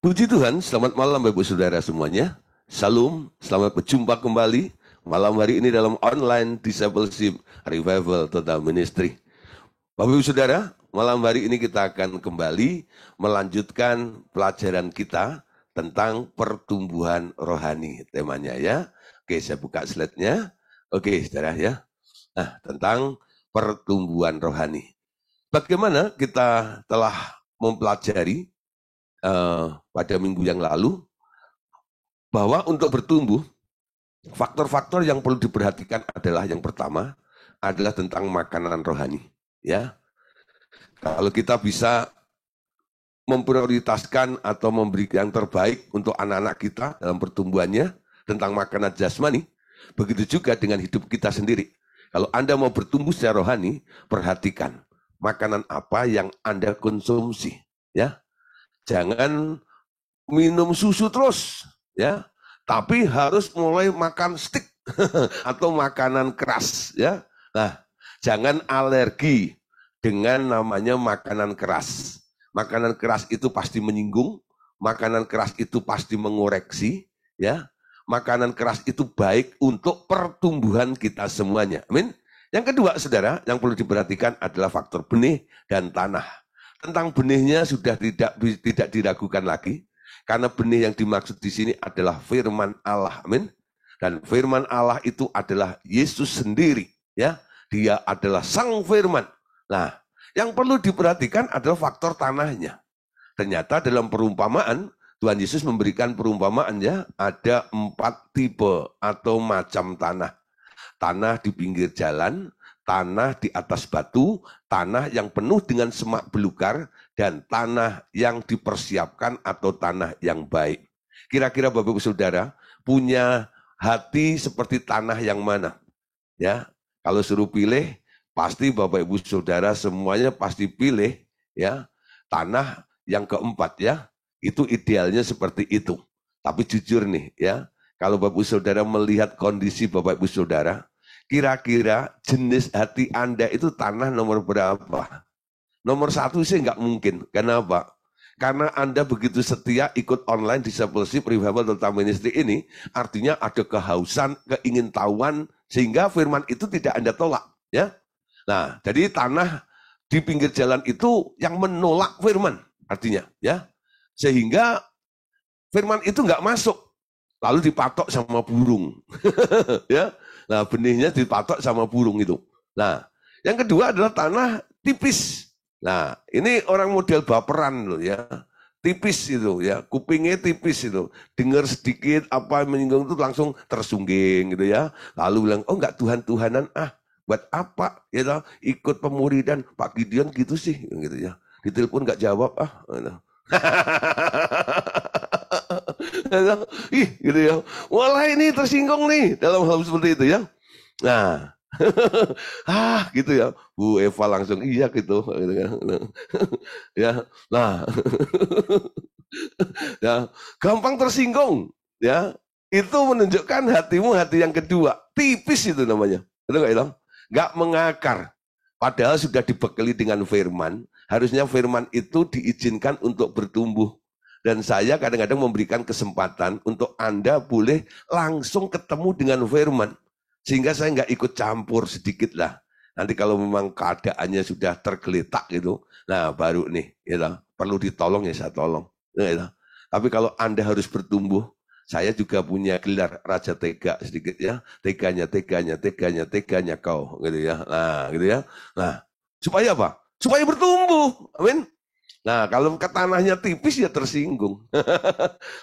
Puji Tuhan, selamat malam Bapak Ibu Saudara semuanya. Salam, selamat berjumpa kembali malam hari ini dalam online discipleship revival total ministry. Bapak Ibu Saudara, malam hari ini kita akan kembali melanjutkan pelajaran kita tentang pertumbuhan rohani, temanya ya. Oke, saya buka slide-nya. Oke, Saudara ya. Nah, tentang pertumbuhan rohani. Bagaimana kita telah mempelajari pada minggu yang lalu, bahwa untuk bertumbuh, faktor-faktor yang perlu diperhatikan adalah yang pertama adalah tentang makanan rohani. Ya, kalau kita bisa memprioritaskan atau memberikan yang terbaik untuk anak-anak kita dalam pertumbuhannya tentang makanan jasmani, begitu juga dengan hidup kita sendiri. Kalau Anda mau bertumbuh secara rohani, perhatikan makanan apa yang Anda konsumsi. Ya, jangan minum susu terus, ya, tapi harus mulai makan stik atau makanan keras, ya. Nah, jangan alergi dengan namanya makanan keras. Makanan keras itu pasti menyinggung, makanan keras itu pasti mengoreksi, ya. Makanan keras itu baik untuk pertumbuhan kita semuanya. Amin. Yang kedua, saudara, yang perlu diperhatikan adalah faktor benih dan tanah. Tentang benihnya sudah tidak diragukan lagi. Karena benih yang dimaksud di sini adalah firman Allah, amin. Dan firman Allah itu adalah Yesus sendiri, ya. Dia adalah sang firman. Nah, yang perlu diperhatikan adalah faktor tanahnya. Ternyata dalam perumpamaan, Tuhan Yesus memberikan perumpamaan, ya, ada 4 tipe atau macam tanah. Tanah di pinggir jalan, tanah di atas batu, tanah yang penuh dengan semak belukar, dan tanah yang dipersiapkan atau tanah yang baik. Kira-kira Bapak Ibu Saudara punya hati seperti tanah yang mana? Ya, kalau suruh pilih, pasti Bapak Ibu Saudara semuanya pasti pilih, ya, tanah yang keempat, ya. Itu idealnya seperti itu. Tapi jujur nih, ya, kalau Bapak Ibu Saudara melihat kondisi Bapak Ibu Saudara, kira-kira jenis hati Anda itu tanah nomor berapa? Nomor 1 sih nggak mungkin. Kenapa? Karena Anda begitu setia ikut online discipleship revival total ministry ini, artinya ada kehausan, keingintahuan, sehingga firman itu tidak Anda tolak. Ya. Nah, jadi tanah di pinggir jalan itu yang menolak firman, artinya, ya, sehingga firman itu nggak masuk, lalu dipatok sama burung, ya. Nah, benihnya dipatok sama burung itu. Nah, yang kedua adalah tanah tipis. Nah, ini orang model baperan loh, ya. Tipis itu, ya, kupingnya tipis itu. Dengar sedikit apa menyinggung itu langsung tersungging gitu, ya. Lalu bilang, oh enggak Tuhan-Tuhanan, buat apa ya, ikut pemuridan Pak Gideon gitu sih gitu, ya. Ditelepon enggak jawab gitu. Ih, gitu ya. Walah ini tersinggung nih dalam hal seperti itu, ya. Nah, gitu ya. Bu Eva langsung iya gitu. Ya, nah, ya, gampang tersinggung, ya. Itu menunjukkan hatimu hati yang kedua, tipis itu namanya. Betul nggak itu? Nggak mengakar. Padahal sudah dibekali dengan firman. Harusnya firman itu diizinkan untuk bertumbuh. Dan saya kadang-kadang memberikan kesempatan untuk Anda boleh langsung ketemu dengan firman. Sehingga saya nggak ikut campur sedikit lah. Nanti kalau memang keadaannya sudah tergeletak gitu, nah baru nih, gitu, perlu ditolong ya saya tolong. Gitu. Tapi kalau Anda harus bertumbuh, saya juga punya gelar Raja Tega sedikit, ya. Teganya kau, gitu ya. Nah, gitu ya. Nah, supaya apa? Supaya bertumbuh. Amin. Nah, kalau ke tanahnya tipis ya tersinggung.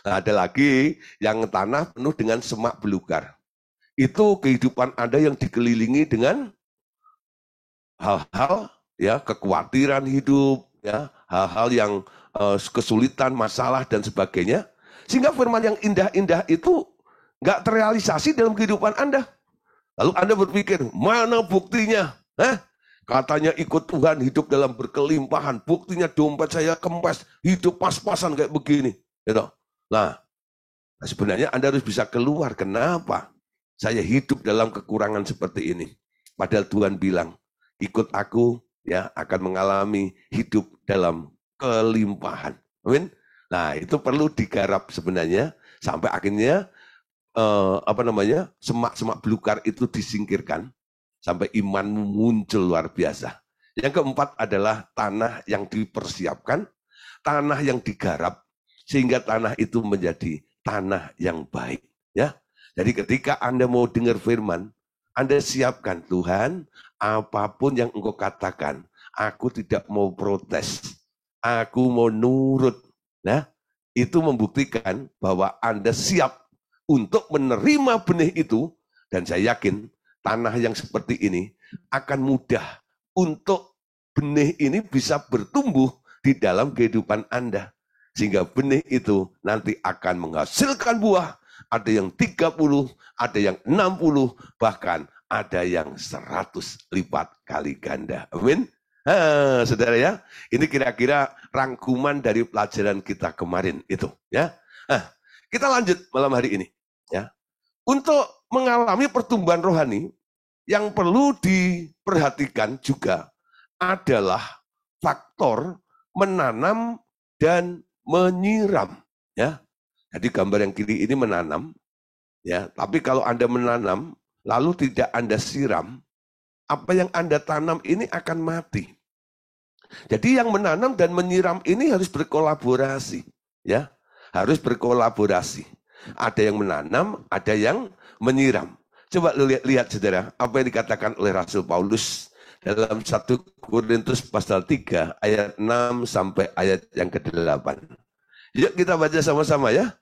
Nah, ada lagi yang tanah penuh dengan semak belukar. Itu kehidupan Anda yang dikelilingi dengan hal-hal, ya, kekhawatiran hidup, ya, hal-hal yang kesulitan, masalah dan sebagainya, sehingga firman yang indah-indah itu nggak terrealisasi dalam kehidupan Anda. Lalu Anda berpikir, mana buktinya? Katanya ikut Tuhan, hidup dalam berkelimpahan, buktinya dompet saya kempes, hidup pas-pasan kayak begini. Gitu. Nah, sebenarnya Anda harus bisa keluar. Kenapa? Saya hidup dalam kekurangan seperti ini. Padahal Tuhan bilang, ikut aku, ya, akan mengalami hidup dalam kelimpahan. Amin. Nah, itu perlu digarap sebenarnya sampai akhirnya semak-semak belukar itu disingkirkan sampai imanmu muncul luar biasa. Yang keempat adalah tanah yang dipersiapkan, tanah yang digarap sehingga tanah itu menjadi tanah yang baik, ya. Jadi ketika Anda mau dengar firman, Anda siapkan, Tuhan, apapun yang Engkau katakan, aku tidak mau protes, aku mau nurut. Nah, itu membuktikan bahwa Anda siap untuk menerima benih itu, dan saya yakin tanah yang seperti ini akan mudah untuk benih ini bisa bertumbuh di dalam kehidupan Anda. Sehingga benih itu nanti akan menghasilkan buah. Ada yang 30, ada yang 60, bahkan ada yang 100 lipat kali ganda. Amin. Saudara ya, ini kira-kira rangkuman dari pelajaran kita kemarin itu. Ya, kita lanjut malam hari ini. Ya, untuk mengalami pertumbuhan rohani, yang perlu diperhatikan juga adalah faktor menanam dan menyiram. Ya, jadi gambar yang kiri ini menanam. Ya, tapi kalau Anda menanam lalu tidak Anda siram, apa yang Anda tanam ini akan mati. Jadi yang menanam dan menyiram ini harus berkolaborasi, ya. Harus berkolaborasi. Ada yang menanam, ada yang menyiram. Coba lihat Saudara, apa yang dikatakan oleh Rasul Paulus dalam 1 Korintus pasal 3 ayat 6 sampai ayat yang ke-8. Yuk kita baca sama-sama ya.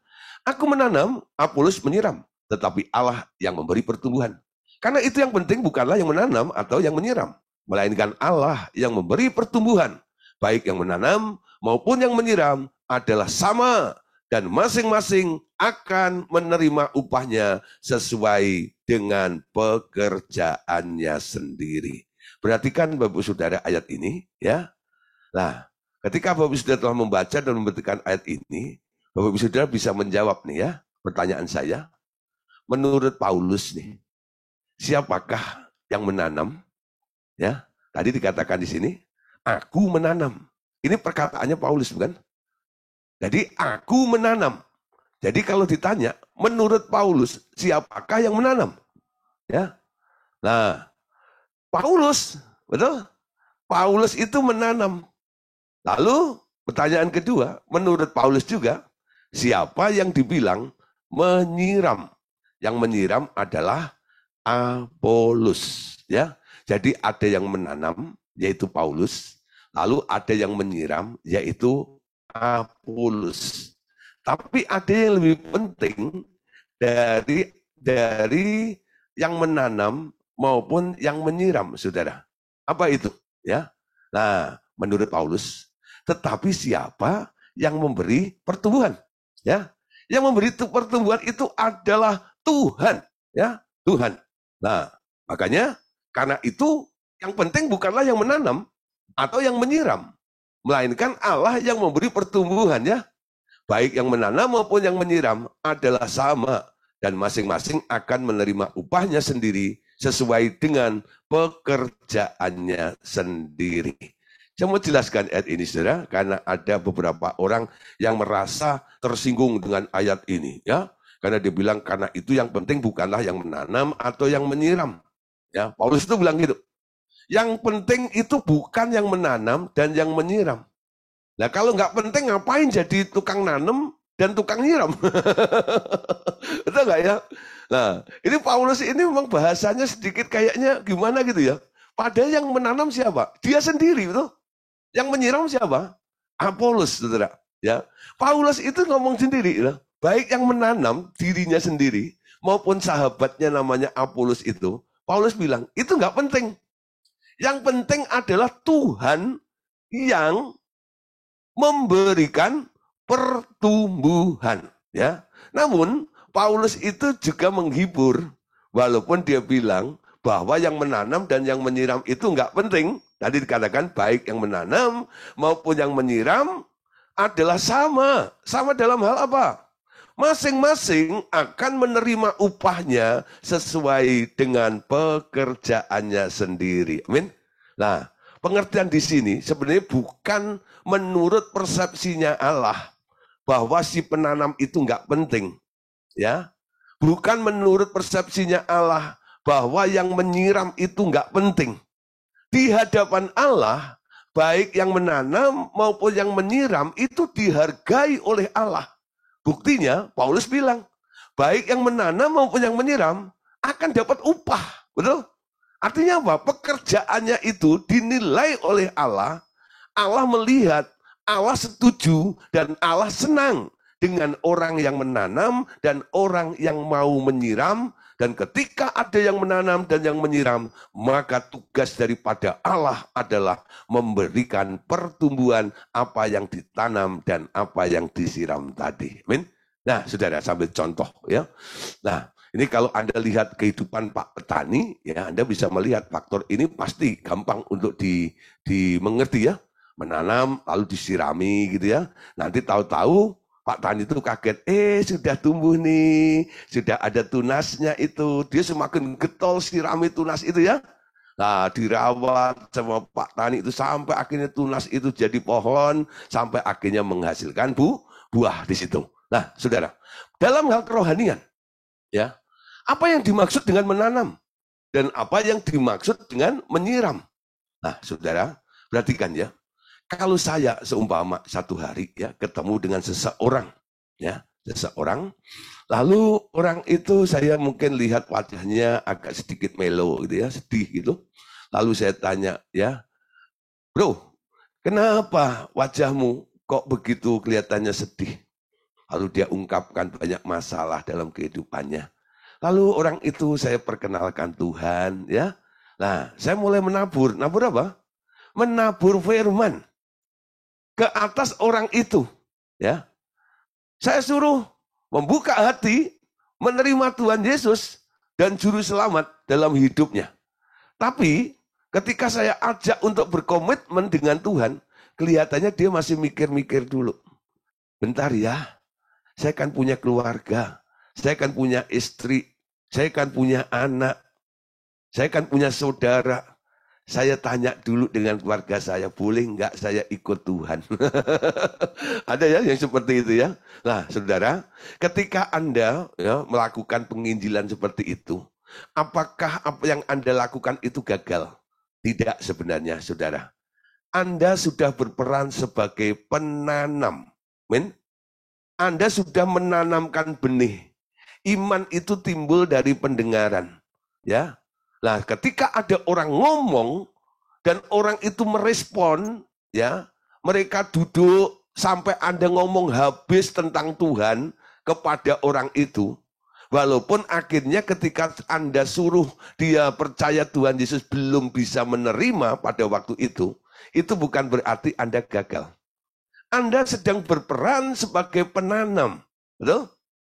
Aku menanam, Apolos menyiram, tetapi Allah yang memberi pertumbuhan. Karena itu yang penting bukanlah yang menanam atau yang menyiram, melainkan Allah yang memberi pertumbuhan. Baik yang menanam maupun yang menyiram adalah sama, dan masing-masing akan menerima upahnya sesuai dengan pekerjaannya sendiri. Perhatikan Bapak Saudara ayat ini ya. Nah, ketika Bapak Saudara telah membaca dan memperhatikan ayat ini, Bapak Saudara bisa menjawab nih ya pertanyaan saya. Menurut Paulus nih, siapakah yang menanam? Ya, tadi dikatakan di sini, aku menanam. Ini perkataannya Paulus bukan? Jadi aku menanam. Jadi kalau ditanya, menurut Paulus, siapakah yang menanam? Ya. Nah, Paulus, betul? Paulus itu menanam. Lalu pertanyaan kedua, menurut Paulus juga, siapa yang dibilang menyiram? Yang menyiram adalah Apolos, ya. Jadi ada yang menanam, yaitu Paulus. Lalu ada yang menyiram, yaitu Apolos. Tapi ada yang lebih penting dari yang menanam maupun yang menyiram, saudara. Apa itu? Ya. Nah, menurut Paulus, tetapi siapa yang memberi pertumbuhan? Ya, yang memberi pertumbuhan itu adalah Tuhan, ya, Tuhan. Nah, makanya karena itu yang penting bukanlah yang menanam atau yang menyiram, melainkan Allah yang memberi pertumbuhan, ya. Baik yang menanam maupun yang menyiram adalah sama, dan masing-masing akan menerima upahnya sendiri sesuai dengan pekerjaannya sendiri. Saya mau jelaskan ayat ini, saudara, karena ada beberapa orang yang merasa tersinggung dengan ayat ini, ya. Karena dia bilang karena itu yang penting bukanlah yang menanam atau yang menyiram. Ya, Paulus itu bilang gitu. Yang penting itu bukan yang menanam dan yang menyiram. Nah kalau nggak penting ngapain jadi tukang nanam dan tukang nyiram? Betul nggak ya? Nah ini Paulus ini memang bahasanya sedikit kayaknya gimana gitu ya. Padahal yang menanam siapa? Dia sendiri, betul. Yang menyiram siapa? Apolos, saudara. Ya, Paulus itu ngomong sendiri, ya. Baik yang menanam dirinya sendiri maupun sahabatnya namanya Apolos itu, Paulus bilang itu nggak penting. Yang penting adalah Tuhan yang memberikan pertumbuhan, ya. Namun Paulus itu juga menghibur, walaupun dia bilang bahwa yang menanam dan yang menyiram itu nggak penting. Tadi dikatakan baik yang menanam maupun yang menyiram adalah sama. Sama dalam hal apa? Masing-masing akan menerima upahnya sesuai dengan pekerjaannya sendiri. Amin. Nah, pengertian di sini sebenarnya bukan menurut persepsinya Allah, bahwa si penanam itu nggak penting, ya. Bukan menurut persepsinya Allah bahwa yang menyiram itu nggak penting. Di hadapan Allah, baik yang menanam maupun yang menyiram itu dihargai oleh Allah. Buktinya, Paulus bilang, baik yang menanam maupun yang menyiram akan dapat upah. Betul? Artinya apa? Pekerjaannya itu dinilai oleh Allah. Allah melihat, Allah setuju, dan Allah senang dengan orang yang menanam dan orang yang mau menyiram. Dan ketika ada yang menanam dan yang menyiram, maka tugas daripada Allah adalah memberikan pertumbuhan apa yang ditanam dan apa yang disiram tadi. Amin. Nah, saudara, sambil contoh ya. Nah, ini kalau Anda lihat kehidupan Pak Petani, ya Anda bisa melihat faktor ini pasti gampang untuk dimengerti ya. Menanam lalu disirami gitu ya. Nanti tahu-tahu Pak Tani itu kaget, sudah tumbuh nih, sudah ada tunasnya itu. Dia semakin getol sirami tunas itu ya. Nah, dirawat sama Pak Tani itu sampai akhirnya tunas itu jadi pohon, sampai akhirnya menghasilkan buah di situ. Nah, saudara, dalam hal kerohanian, ya, apa yang dimaksud dengan menanam dan apa yang dimaksud dengan menyiram? Nah, saudara, perhatikan ya. Kalau saya seumpama satu hari ya ketemu dengan seseorang, ya seseorang, lalu orang itu saya mungkin lihat wajahnya agak sedikit melo gitu ya, sedih gitu. Lalu saya tanya ya, bro, kenapa wajahmu kok begitu kelihatannya sedih? Lalu dia ungkapkan banyak masalah dalam kehidupannya. Lalu orang itu saya perkenalkan Tuhan ya. Nah, saya mulai menabur. Nabur apa? Menabur firman ke atas orang itu, ya. Saya suruh membuka hati, menerima Tuhan Yesus dan juru selamat dalam hidupnya. Tapi ketika saya ajak untuk berkomitmen dengan Tuhan, kelihatannya dia masih mikir-mikir dulu. Bentar ya, saya kan punya keluarga, saya kan punya istri, saya kan punya anak, saya kan punya saudara. Saya tanya dulu dengan keluarga saya, boleh nggak saya ikut Tuhan? Ada ya yang seperti itu ya. Nah, saudara, ketika Anda ya, melakukan penginjilan seperti itu, apakah apa yang Anda lakukan itu gagal? Tidak sebenarnya, saudara. Anda sudah berperan sebagai penanam. Men? Anda sudah menanamkan benih. Iman itu timbul dari pendengaran. Ya, nah, ketika ada orang ngomong dan orang itu merespon, ya, mereka duduk sampai Anda ngomong habis tentang Tuhan kepada orang itu, walaupun akhirnya ketika Anda suruh dia percaya Tuhan Yesus belum bisa menerima pada waktu itu bukan berarti Anda gagal. Anda sedang berperan sebagai penanam, betul?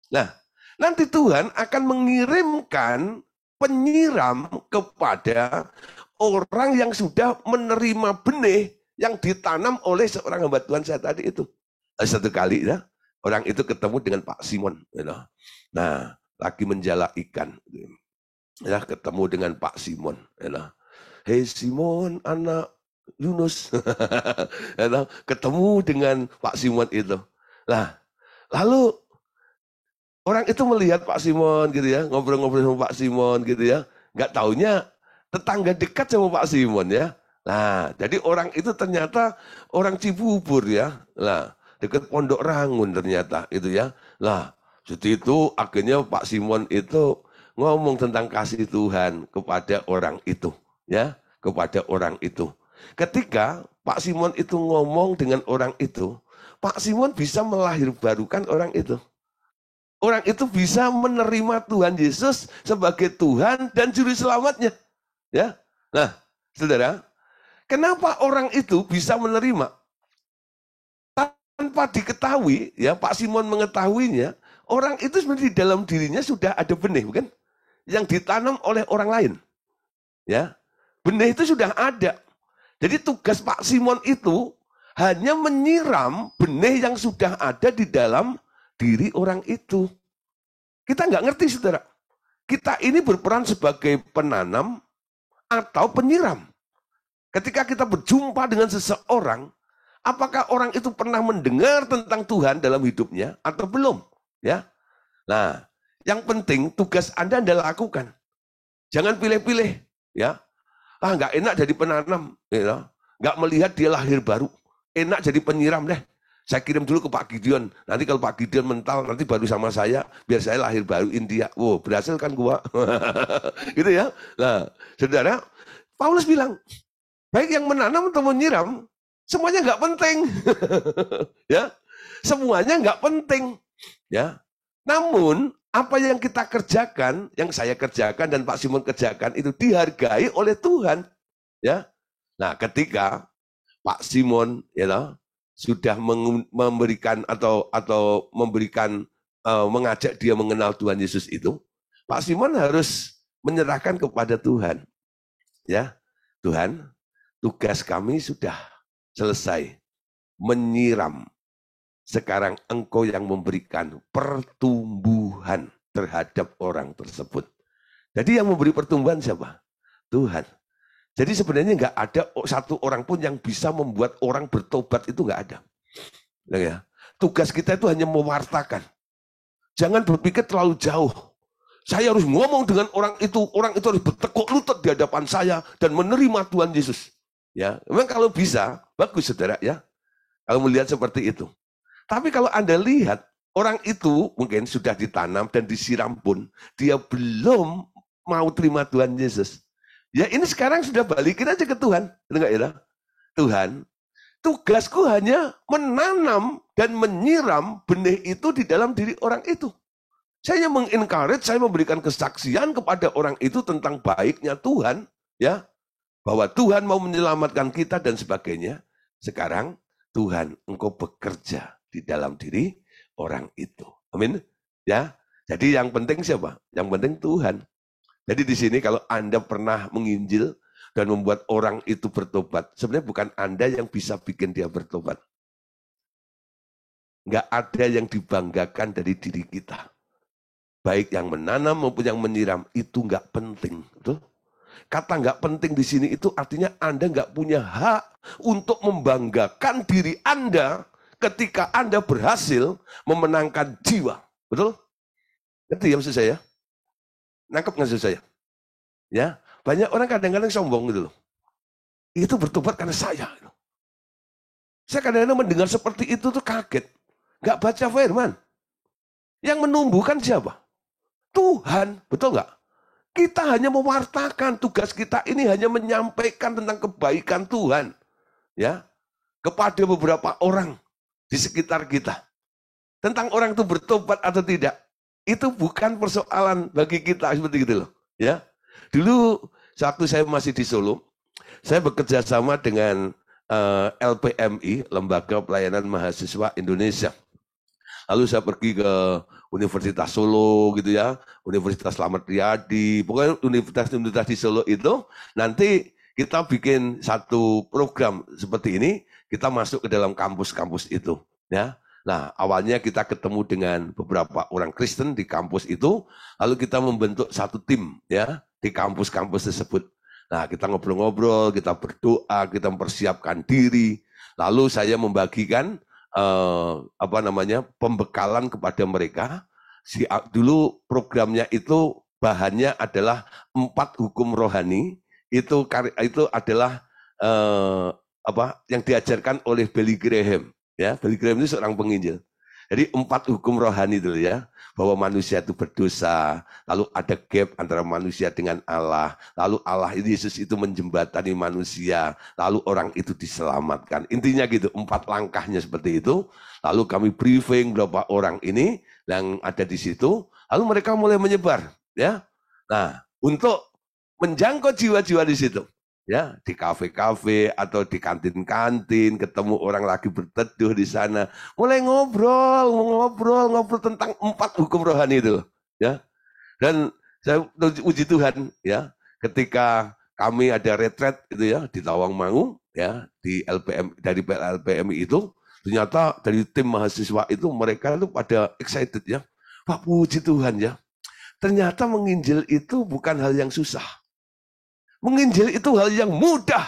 Nah, nanti Tuhan akan mengirimkan penyiram kepada orang yang sudah menerima benih yang ditanam oleh seorang hamba Tuhan saya tadi itu. Satu kali ya, orang itu ketemu dengan Pak Simon. Nah, lagi menjala ikan. Ya, ketemu dengan Pak Simon. Hei Simon, anak Yunus. Ketemu dengan Pak Simon itu. Nah, lalu orang itu melihat Pak Simon gitu ya, ngobrol-ngobrol sama Pak Simon gitu ya. Nggak taunya tetangga dekat sama Pak Simon ya. Nah, jadi orang itu ternyata orang Cibubur ya. Nah, dekat Pondok Rangun ternyata itu ya. Nah, setelah itu akhirnya Pak Simon itu ngomong tentang kasih Tuhan kepada orang itu ya, kepada orang itu. Ketika Pak Simon itu ngomong dengan orang itu, Pak Simon bisa melahirbarukan orang itu. Orang itu bisa menerima Tuhan Yesus sebagai Tuhan dan juru selamatnya. Ya. Nah, saudara, kenapa orang itu bisa menerima? Tanpa diketahui, ya Pak Simon mengetahuinya, orang itu sebenarnya di dalam dirinya sudah ada benih, bukan? Yang ditanam oleh orang lain. Ya. Benih itu sudah ada. Jadi tugas Pak Simon itu hanya menyiram benih yang sudah ada di dalam diri orang itu. Kita nggak ngerti, saudara. Kita ini berperan sebagai penanam atau penyiram. Ketika kita berjumpa dengan seseorang, Apakah orang itu pernah mendengar tentang Tuhan dalam hidupnya atau belum? Ya. Nah, yang penting tugas Anda lakukan. Jangan pilih-pilih, ya. Nggak enak jadi penanam, ya. Nggak melihat dia lahir baru. Enak jadi penyiram deh. Saya kirim dulu ke Pak Gideon. Nanti kalau Pak Gideon mental, nanti baru sama saya, biar saya lahir baruin dia. Wow, berhasil kan gua? Gitu ya. Nah, saudara, Paulus bilang, baik yang menanam atau menyiram, semuanya nggak penting. Ya, semuanya nggak penting. Ya, namun apa yang kita kerjakan, yang saya kerjakan dan Pak Simon kerjakan itu dihargai oleh Tuhan. Ya, nah ketika Pak Simon, sudah memberikan atau memberikan mengajak dia mengenal Tuhan Yesus itu, Pak Simon harus menyerahkan kepada Tuhan. Ya, Tuhan, tugas kami sudah selesai, menyiram. Sekarang Engkau yang memberikan pertumbuhan terhadap orang tersebut. Jadi yang memberi pertumbuhan siapa? Tuhan. Jadi sebenarnya nggak ada satu orang pun yang bisa membuat orang bertobat, itu nggak ada. Ya. Tugas kita itu hanya mewartakan. Jangan berpikir terlalu jauh. Saya harus ngomong dengan orang itu harus bertekuk lutut di hadapan saya dan menerima Tuhan Yesus. Ya, memang kalau bisa, bagus saudara ya. Kalau melihat seperti itu. Tapi kalau Anda lihat, orang itu mungkin sudah ditanam dan disiram pun, dia belum mau terima Tuhan Yesus. Ya ini sekarang sudah balikin aja ke Tuhan. Enggak ya? Tuhan, tugasku hanya menanam dan menyiram benih itu di dalam diri orang itu. Saya mengencourage, saya memberikan kesaksian kepada orang itu tentang baiknya Tuhan, ya, bahwa Tuhan mau menyelamatkan kita dan sebagainya. Sekarang Tuhan, Engkau bekerja di dalam diri orang itu. Amin. Ya. Jadi yang penting siapa? Yang penting Tuhan. Jadi di sini kalau Anda pernah menginjil dan membuat orang itu bertobat, sebenarnya bukan Anda yang bisa bikin dia bertobat. Enggak ada yang dibanggakan dari diri kita. Baik yang menanam maupun yang menyiram, itu enggak penting. Betul? Kata enggak penting di sini itu artinya Anda enggak punya hak untuk membanggakan diri Anda ketika Anda berhasil memenangkan jiwa. Betul? Ngerti ya maksud saya? Nangkep nggak maksud saya? Ya, banyak orang kadang-kadang sombong gitu loh. Itu bertobat karena saya. Saya kadang-kadang mendengar seperti itu tuh kaget. Nggak baca firman. Yang menumbuhkan siapa? Tuhan. Betul nggak? Kita hanya mewartakan. Tugas kita ini hanya menyampaikan tentang kebaikan Tuhan. Ya, kepada beberapa orang di sekitar kita. Tentang orang itu bertobat atau tidak. Itu bukan persoalan bagi kita seperti itu loh. Ya. Dulu waktu saya masih di Solo, saya bekerja sama dengan LPMI, Lembaga Pelayanan Mahasiswa Indonesia. Lalu saya pergi ke Universitas Solo gitu ya, Universitas Slamet Riyadi, pokoknya universitas-universitas di Solo itu nanti kita bikin satu program seperti ini, kita masuk ke dalam kampus-kampus itu, ya. Nah, awalnya kita ketemu dengan beberapa orang Kristen di kampus itu, lalu kita membentuk satu tim ya di kampus-kampus tersebut. Nah, kita ngobrol-ngobrol, kita berdoa, kita mempersiapkan diri. Lalu saya membagikan pembekalan kepada mereka. Dulu programnya itu bahannya adalah 4 hukum rohani. Itu adalah yang diajarkan oleh Billy Graham. Ya, Billy Graham itu seorang penginjil. Jadi 4 hukum rohani dulu ya, bahwa manusia itu berdosa, lalu ada gap antara manusia dengan Allah, lalu Allah Yesus itu menjembatani manusia, lalu orang itu diselamatkan. Intinya gitu, 4 langkahnya seperti itu. Lalu kami briefing berapa orang ini yang ada di situ, lalu mereka mulai menyebar, ya. Nah, untuk menjangkau jiwa-jiwa di situ. Ya, di kafe-kafe atau di kantin-kantin, ketemu orang lagi berteduh di sana, mulai ngobrol tentang 4 hukum rohani itu, ya. Dan saya uji Tuhan, ya, ketika kami ada retret itu ya di Tawangmangu, ya, di LPM dari LPMI itu, ternyata dari tim mahasiswa itu mereka itu pada excited ya, Pak, puji Tuhan ya, ternyata menginjil itu bukan hal yang susah. Menginjil itu hal yang mudah.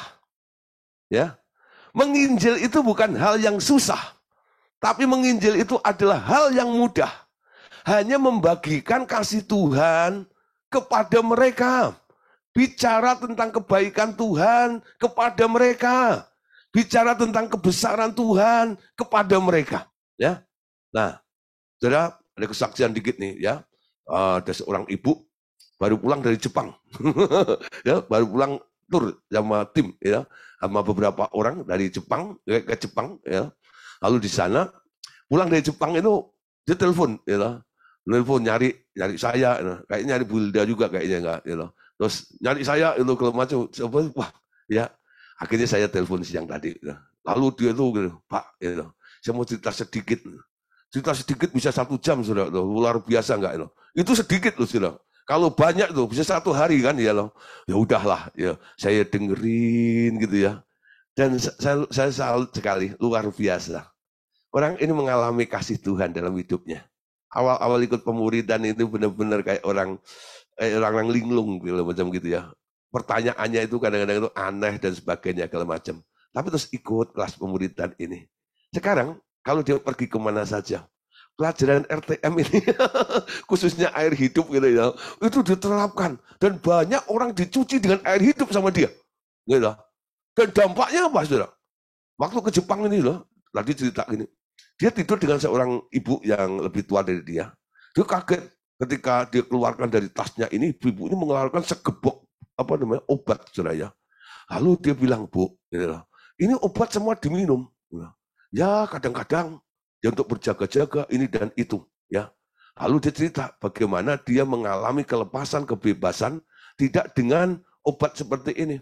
Ya. Menginjil itu bukan hal yang susah. Tapi menginjil itu adalah hal yang mudah. Hanya membagikan kasih Tuhan kepada mereka. Bicara tentang kebaikan Tuhan kepada mereka. Bicara tentang kebesaran Tuhan kepada mereka. Ya. Nah, saudara, ada kesaksian dikit nih ya. Ada seorang ibu baru pulang dari Jepang. Ya, baru pulang tur sama tim ya, sama beberapa orang dari Jepang ke Jepang ya. Lalu di sana pulang dari Jepang itu dia telepon ya. Telepon nyari saya, kayaknya nyari Bulda juga kayaknya enggak ya. Terus nyari saya itu kalau macam wah ya. Akhirnya saya telepon siang tadi ya. Lalu dia tuh gitu, Pak ya, saya mau cerita sedikit. Cerita sedikit bisa 1 jam sudah, luar biasa enggak itu. Itu sedikit loh sudah. Kalau banyak tuh bisa 1 hari kan ya loh. Ya udahlah ya, saya dengerin gitu ya. Dan saya salut sekali, luar biasa. Orang ini mengalami kasih Tuhan dalam hidupnya. Awal-awal ikut pemuridan itu benar-benar kayak orang linglung gitu, macam gitu ya. Pertanyaannya itu kadang-kadang itu aneh dan sebagainya segala macam. Tapi terus ikut kelas pemuridan ini. Sekarang kalau dia pergi kemana saja, pelajaran RTM ini, khususnya air hidup gitu ya, itu diterapkan. Dan banyak orang dicuci dengan air hidup sama dia. Gitu. Dan dampaknya apa, saudara? Waktu ke Jepang ini loh, tadi cerita gini, dia tidur dengan seorang ibu yang lebih tua dari dia. Dia kaget ketika dia keluarkan dari tasnya ini, ibu ini mengeluarkan segebok obat, saudara ya. Lalu dia bilang, Bu, gitu loh, ini obat semua diminum. Ya kadang-kadang ya untuk berjaga-jaga ini dan itu ya. Lalu dia cerita bagaimana dia mengalami kelepasan, kebebasan tidak dengan obat seperti ini.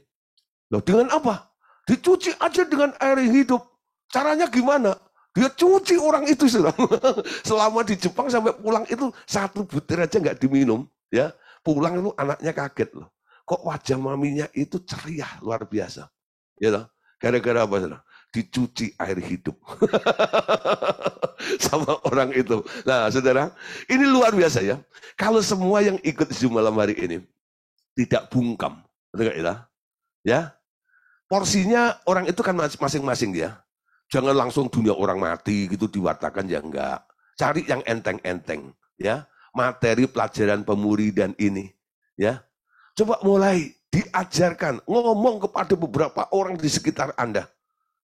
Loh, dengan apa? Dicuci aja dengan air hidup. Caranya gimana? Dia cuci orang itu selama di Jepang sampai pulang itu 1 butir aja nggak diminum ya. Pulang itu anaknya kaget loh. Kok wajah maminya itu ceria luar biasa. Ya loh. Gara-gara apa, saudara? Dicuci air hidup sama orang itu. Nah, saudara, ini luar biasa ya. Kalau semua yang ikut Zoom malam hari ini tidak bungkam, betul nggak ya? Ya, porsinya orang itu kan masing-masing dia. Jangan langsung dunia orang mati gitu diwartakan ya enggak. Cari yang enteng-enteng, ya. Materi pelajaran pemuridan ini, ya. Coba mulai diajarkan, ngomong kepada beberapa orang di sekitar Anda.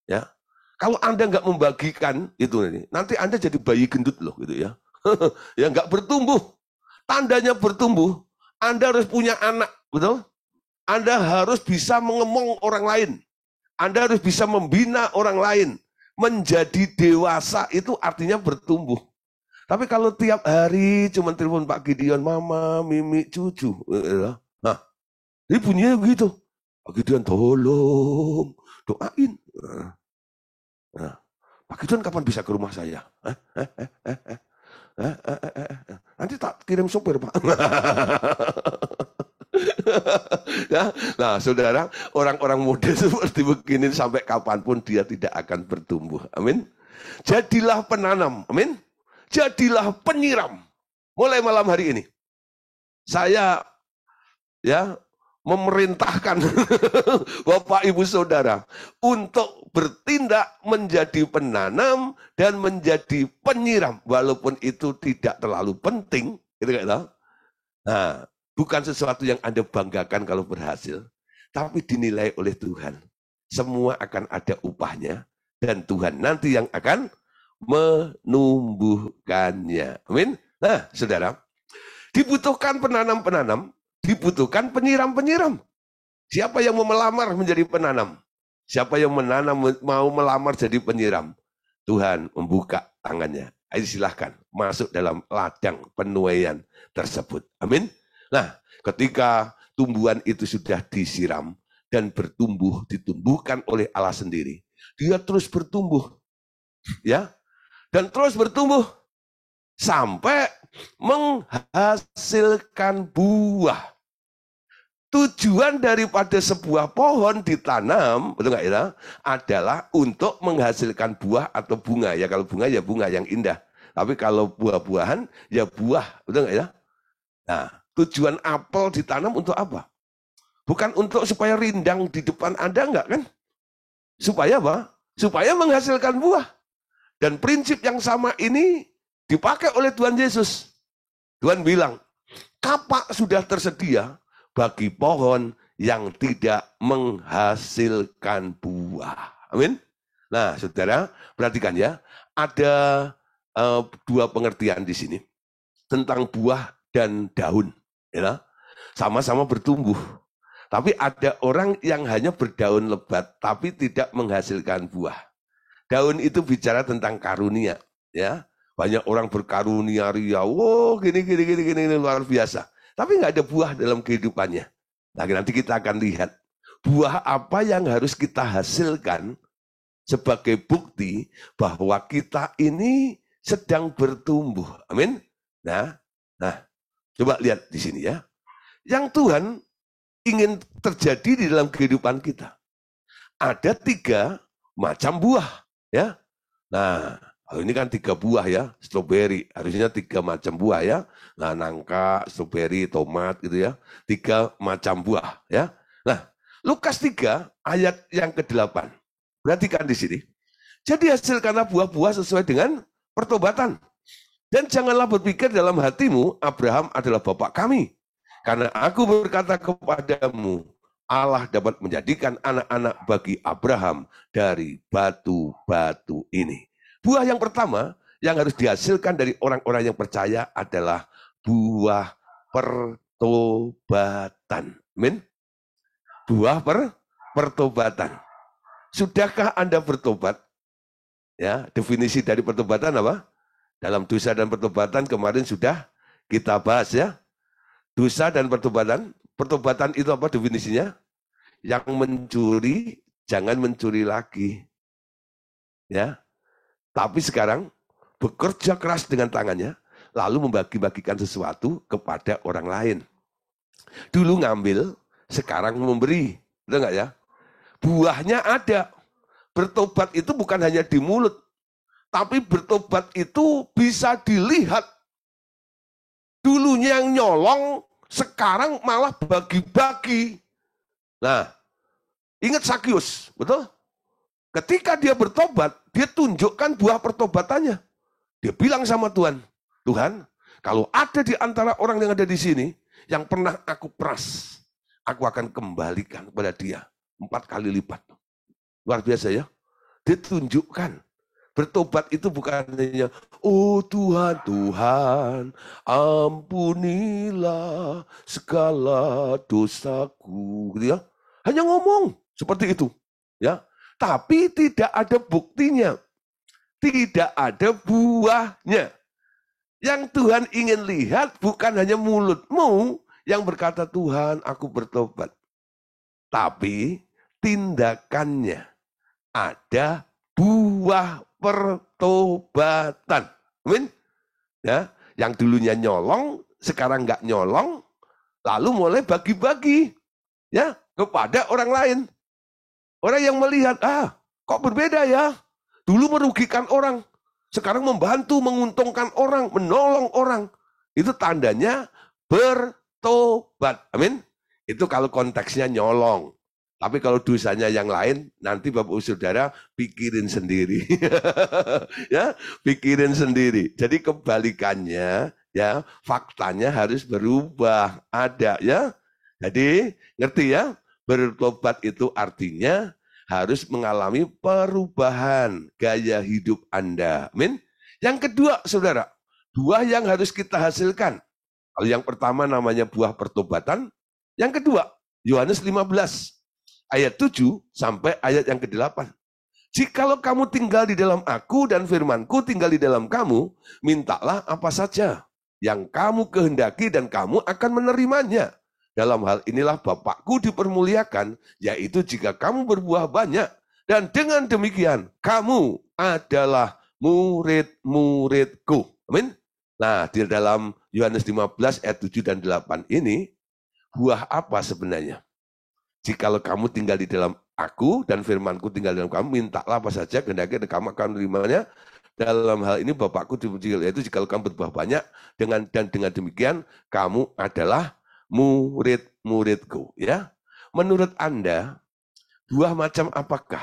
Ya, kalau Anda nggak membagikan itu nanti Anda jadi bayi gendut loh gitu ya. Ya nggak bertumbuh. Tandanya bertumbuh, Anda harus punya anak, betul? Anda harus bisa mengemong orang lain. Anda harus bisa membina orang lain. Menjadi dewasa itu artinya bertumbuh. Tapi kalau tiap hari cuma telepon Pak Gideon, Mama, Mimi, cucu. Nah, ini bunyinya begitu. Pak Gideon tolong doain. Nah, Pak Gideon kapan bisa ke rumah saya? Nanti tak kirim sopir, Pak. Ya, nah, saudara, orang-orang muda seperti begini sampai kapanpun dia tidak akan bertumbuh. Amin. Jadilah penanam. Amin. Jadilah penyiram. Mulai malam hari ini, saya ya memerintahkan Bapak Ibu Saudara untuk bertindak menjadi penanam dan menjadi penyiram, walaupun itu tidak terlalu penting, gitu kan? Nah, bukan sesuatu yang Anda banggakan kalau berhasil, tapi dinilai oleh Tuhan. Semua akan ada upahnya dan Tuhan nanti yang akan menumbuhkannya. Amin. Nah, saudara, dibutuhkan penanam-penanam, dibutuhkan penyiram-penyiram. Siapa yang mau melamar menjadi penanam? Siapa yang mau melamar jadi penyiram? Tuhan membuka tangannya. Ayo silahkan masuk dalam ladang penuaian tersebut. Amin. Nah, ketika tumbuhan itu sudah disiram dan bertumbuh, ditumbuhkan oleh Allah sendiri, dia terus bertumbuh, ya, dan terus bertumbuh sampai menghasilkan buah. Tujuan daripada sebuah pohon ditanam, betul nggak ya? Adalah untuk menghasilkan buah atau bunga. Ya kalau bunga ya bunga yang indah. Tapi kalau buah-buahan ya buah, betul nggak ya? Nah, tujuan apel ditanam untuk apa? Bukan untuk supaya rindang di depan Anda, enggak kan? Supaya apa? supaya menghasilkan buah. Dan prinsip yang sama ini dipakai oleh Tuhan Yesus. Tuhan bilang, kapak sudah tersedia bagi pohon yang tidak menghasilkan buah. Amin. Nah, saudara, perhatikan ya, ada dua pengertian di sini tentang buah dan daun. Ya, sama-sama bertumbuh. Tapi ada orang yang hanya berdaun lebat, tapi tidak menghasilkan buah. Daun itu bicara tentang karunia, ya. Banyak orang berkarunia ria, gini luar biasa. Tapi nggak ada buah dalam kehidupannya. Nah, nanti kita akan lihat buah apa yang harus kita hasilkan sebagai bukti bahwa kita ini sedang bertumbuh. Amin. Nah, coba lihat di sini ya. Yang Tuhan ingin terjadi di dalam kehidupan kita. Ada 3 macam buah, ya. Nah, ini kan 3 buah ya, stroberi. Harusnya 3 macam buah ya. Nah, nangka, stroberi, tomat gitu ya. 3 macam buah ya. Nah, Lukas 3 ayat yang ke-8. Perhatikan di sini. Jadi hasilkanlah buah-buah sesuai dengan pertobatan. Dan janganlah berpikir dalam hatimu, Abraham adalah bapak kami. Karena aku berkata kepadamu, Allah dapat menjadikan anak-anak bagi Abraham dari batu-batu ini. Buah yang pertama yang harus dihasilkan dari orang-orang yang percaya adalah buah pertobatan. Amin. Buah pertobatan. Sudahkah Anda bertobat? Ya, definisi dari pertobatan apa? Dalam dosa dan pertobatan kemarin sudah kita bahas ya. Dosa dan pertobatan. Pertobatan itu apa definisinya? Yang mencuri, jangan mencuri lagi. Ya. Tapi sekarang bekerja keras dengan tangannya, lalu membagi-bagikan sesuatu kepada orang lain. Dulu ngambil, sekarang memberi. Betul nggak ya? Buahnya ada. Bertobat itu bukan hanya di mulut, tapi bertobat itu bisa dilihat. Dulunya yang nyolong, sekarang malah bagi-bagi. Nah, ingat Sakyus, betul? Ketika dia bertobat, dia tunjukkan buah pertobatannya. Dia bilang sama Tuhan, Tuhan, kalau ada di antara orang yang ada di sini, yang pernah aku peras, aku akan kembalikan kepada dia 4 kali lipat. Luar biasa ya. Dia tunjukkan. Bertobat itu bukan hanya, oh Tuhan, Tuhan, ampunilah segala dosaku. Gitu ya. Hanya ngomong seperti itu. Ya. Tapi tidak ada buktinya. Tidak ada buahnya. Yang Tuhan ingin lihat bukan hanya mulutmu yang berkata, Tuhan, aku bertobat. Tapi tindakannya. Ada buah pertobatan. Amin. Ya, yang dulunya nyolong, sekarang nggak nyolong, lalu mulai bagi-bagi ya kepada orang lain. Orang yang melihat, kok berbeda ya? Dulu merugikan orang, sekarang membantu, menguntungkan orang, menolong orang. Itu tandanya bertobat. Amin. Itu kalau konteksnya nyolong. Tapi kalau dosanya yang lain, nanti Bapak Saudara pikirin sendiri. Ya, pikirin sendiri. Jadi kebalikannya, ya, faktanya harus berubah. Ada ya. Jadi, ngerti ya? Bertobat itu artinya harus mengalami perubahan gaya hidup Anda. Amin. Yang kedua, Saudara, buah yang harus kita hasilkan. Kalau yang pertama namanya buah pertobatan, yang kedua, Yohanes 15. Ayat 7 sampai ayat yang ke-8. Jikalau kamu tinggal di dalam aku dan firmanku tinggal di dalam kamu, mintalah apa saja yang kamu kehendaki dan kamu akan menerimanya. Dalam hal inilah Bapakku dipermuliakan, yaitu jika kamu berbuah banyak, dan dengan demikian kamu adalah murid-muridku. Amin. Nah, di dalam Yohanes 15 ayat 7 dan 8 ini, buah apa sebenarnya? Jikalau kamu tinggal di dalam aku dan firmanku tinggal di dalam kamu, mintalah apa saja kehendaki dan kamu akan menerimanya. Dalam hal ini Bapakku dimuliakan, yaitu jikalau kamu berbuah banyak dengan demikian kamu adalah murid-muridku. Ya, menurut Anda buah macam apakah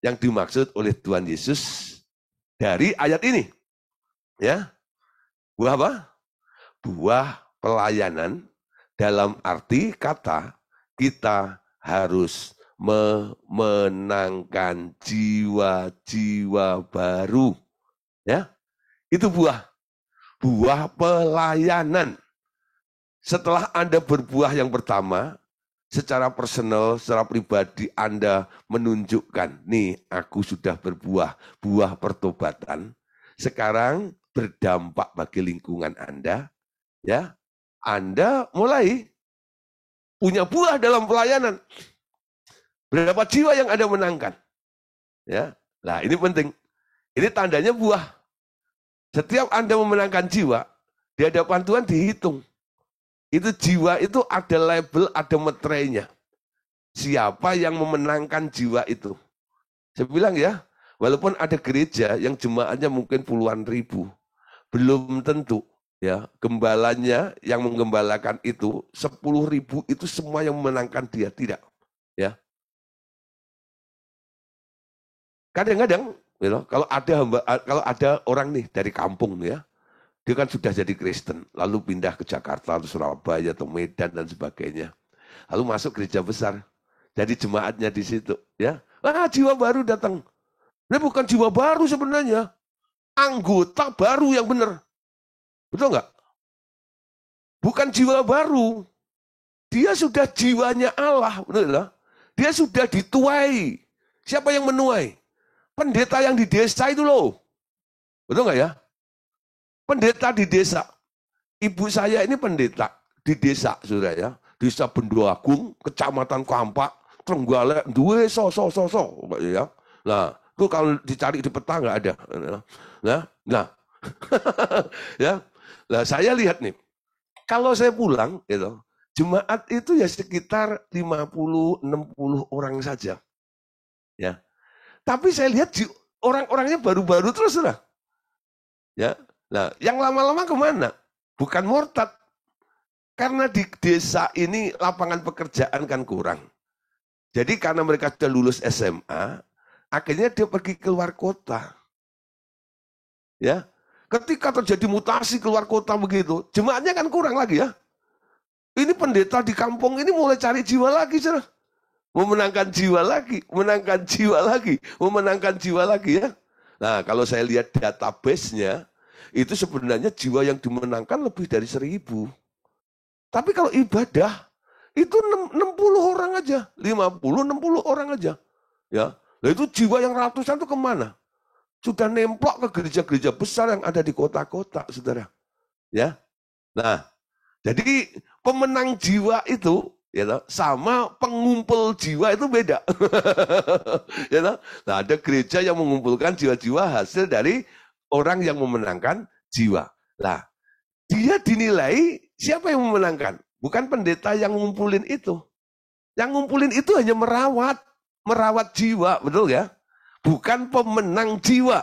yang dimaksud oleh Tuhan Yesus dari ayat ini. Ya, buah apa? Buah pelayanan dalam arti kata kita harus memenangkan jiwa-jiwa baru. Ya, itu buah pelayanan. Setelah Anda berbuah yang pertama, secara personal, secara pribadi Anda menunjukkan, nih aku sudah berbuah, buah pertobatan. Sekarang berdampak bagi lingkungan Anda, ya. Anda mulai punya buah dalam pelayanan. Berapa jiwa yang Anda menangkan? Ya. Nah, ini penting. Ini tandanya buah. Setiap Anda memenangkan jiwa, di hadapan Tuhan dihitung. Itu jiwa itu ada label, ada meterainya. Siapa yang memenangkan jiwa itu? Saya bilang ya, walaupun ada gereja yang jemaatnya mungkin puluhan ribu, belum tentu ya gembalanya yang menggembalakan itu 10.000 itu semua yang memenangkan dia, tidak. Ya. Kadang-kadang, kalau ada orang nih dari kampung ya, dia kan sudah jadi Kristen, lalu pindah ke Jakarta, atau Surabaya, atau Medan dan sebagainya, lalu masuk gereja besar, jadi jemaatnya di situ, ya, jiwa baru datang. Ini bukan jiwa baru sebenarnya, anggota baru yang benar, betul nggak? Bukan jiwa baru, dia sudah jiwanya Allah, betul? Dia sudah dituai. Siapa yang menuai? Pendeta yang di desa itu loh, betul nggak ya? Pendeta di desa. Ibu saya ini pendeta di desa, saudara ya. Desa Bendoagung, Kecamatan Kampak, Trenggalek, duwe ya. Nah, itu kalau dicari di peta nggak ada. Nah, ya. Nah, saya lihat nih, kalau saya pulang, gitu, jemaat itu ya sekitar 50-60 orang saja. Ya. Tapi saya lihat orang-orangnya baru-baru terus lah. Ya. Nah, yang lama-lama kemana? Bukan murtad. Karena di desa ini lapangan pekerjaan kan kurang. Jadi karena mereka sudah lulus SMA, akhirnya dia pergi keluar kota. Ya, ketika terjadi mutasi keluar kota begitu, jemaatnya kan kurang lagi ya. Ini pendeta di kampung ini mulai cari jiwa lagi, saudara. Memenangkan jiwa lagi, memenangkan jiwa lagi, memenangkan jiwa lagi ya. Nah, kalau saya lihat database-nya, itu sebenarnya jiwa yang dimenangkan lebih dari 1.000. Tapi kalau ibadah, itu 60 orang aja, 50-60 orang aja. Ya, nah itu jiwa yang ratusan itu kemana? Sudah nemplok ke gereja-gereja besar yang ada di kota-kota, saudara. Ya, nah, jadi pemenang jiwa itu, ya, sama pengumpul jiwa itu beda. Ya, nah, ada gereja yang mengumpulkan jiwa-jiwa hasil dari orang yang memenangkan jiwa. Nah, dia dinilai siapa yang memenangkan? Bukan pendeta yang ngumpulin itu. Yang ngumpulin itu hanya merawat jiwa, betul ya? Bukan pemenang jiwa.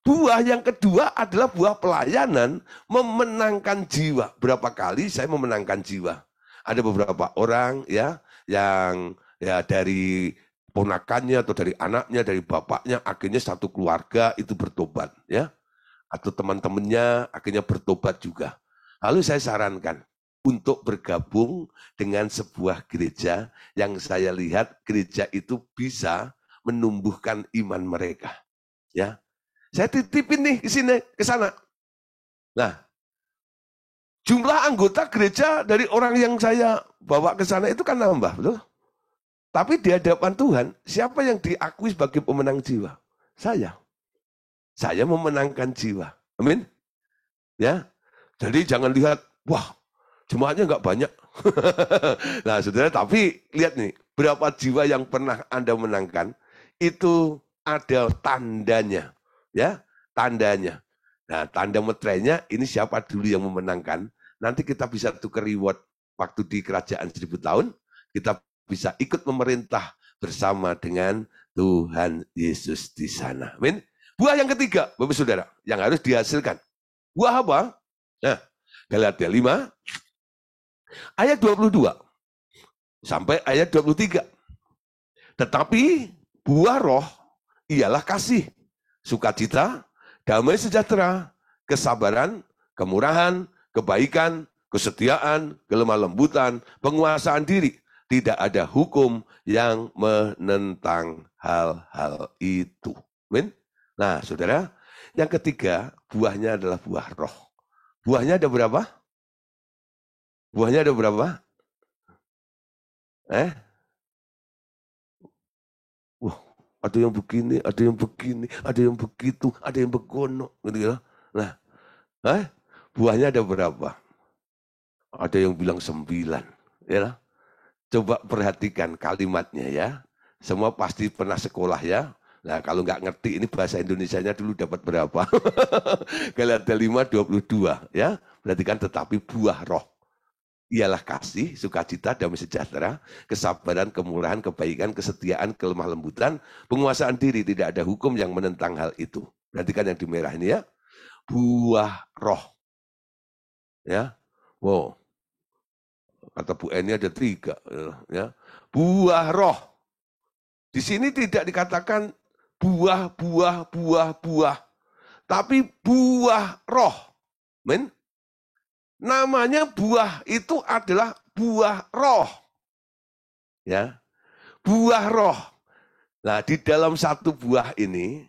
Buah yang kedua adalah buah pelayanan, memenangkan jiwa. Berapa kali saya memenangkan jiwa? Ada beberapa orang ya yang ya dari ponakannya atau dari anaknya, dari bapaknya, akhirnya satu keluarga itu bertobat ya. Atau teman-temannya akhirnya bertobat juga. Lalu saya sarankan untuk bergabung dengan sebuah gereja yang saya lihat gereja itu bisa menumbuhkan iman mereka. Ya, saya titipin nih ke sini, ke sana. Nah, jumlah anggota gereja dari orang yang saya bawa ke sana itu kan nambah, betul? Tapi di hadapan Tuhan, siapa yang diakui sebagai pemenang jiwa? Saya. Saya memenangkan jiwa. Amin. Ya. Jadi jangan lihat, wah, jemaatnya nggak banyak. Nah, saudara, tapi lihat nih, berapa jiwa yang pernah Anda menangkan, itu ada tandanya. Ya, tandanya. Nah, tanda meterainya, ini siapa dulu yang memenangkan. Nanti kita bisa tukar reward waktu di kerajaan 1000 tahun, kita bisa ikut memerintah bersama dengan Tuhan Yesus di sana. Amin. Buah yang ketiga, Bapak Saudara, yang harus dihasilkan. Buah apa? Nah, Galatia 5, ayat 22 sampai ayat 23. Tetapi buah roh ialah kasih, sukacita, damai sejahtera, kesabaran, kemurahan, kebaikan, kesetiaan, kelemah lembutan, penguasaan diri. Tidak ada hukum yang menentang hal-hal itu. Amin. Nah, saudara, yang ketiga, buahnya adalah buah roh. Buahnya ada berapa? Buahnya ada berapa? Wah, ada yang begini, ada yang begini, ada yang begitu, ada yang begono, gitu ya. Nah, buahnya ada berapa? Ada yang bilang 9, ya. Coba perhatikan kalimatnya ya. Semua pasti pernah sekolah ya. Nah, kalau nggak ngerti ini bahasa Indonesianya dulu dapat berapa? Galatia 5:22 ya. Perhatikan tetapi buah roh ialah kasih, sukacita, damai sejahtera, kesabaran, kemurahan, kebaikan, kesetiaan, kelemah lembutan, penguasaan diri. Tidak ada hukum yang menentang hal itu. Perhatikan yang di merah ini ya. Buah roh. Ya. Wow. Kata Bu Eni ada 3. Ya. Buah roh. Di sini tidak dikatakan buah, tapi buah roh. Men? Namanya buah itu adalah buah roh. Ya. Buah roh. Nah, di dalam satu buah ini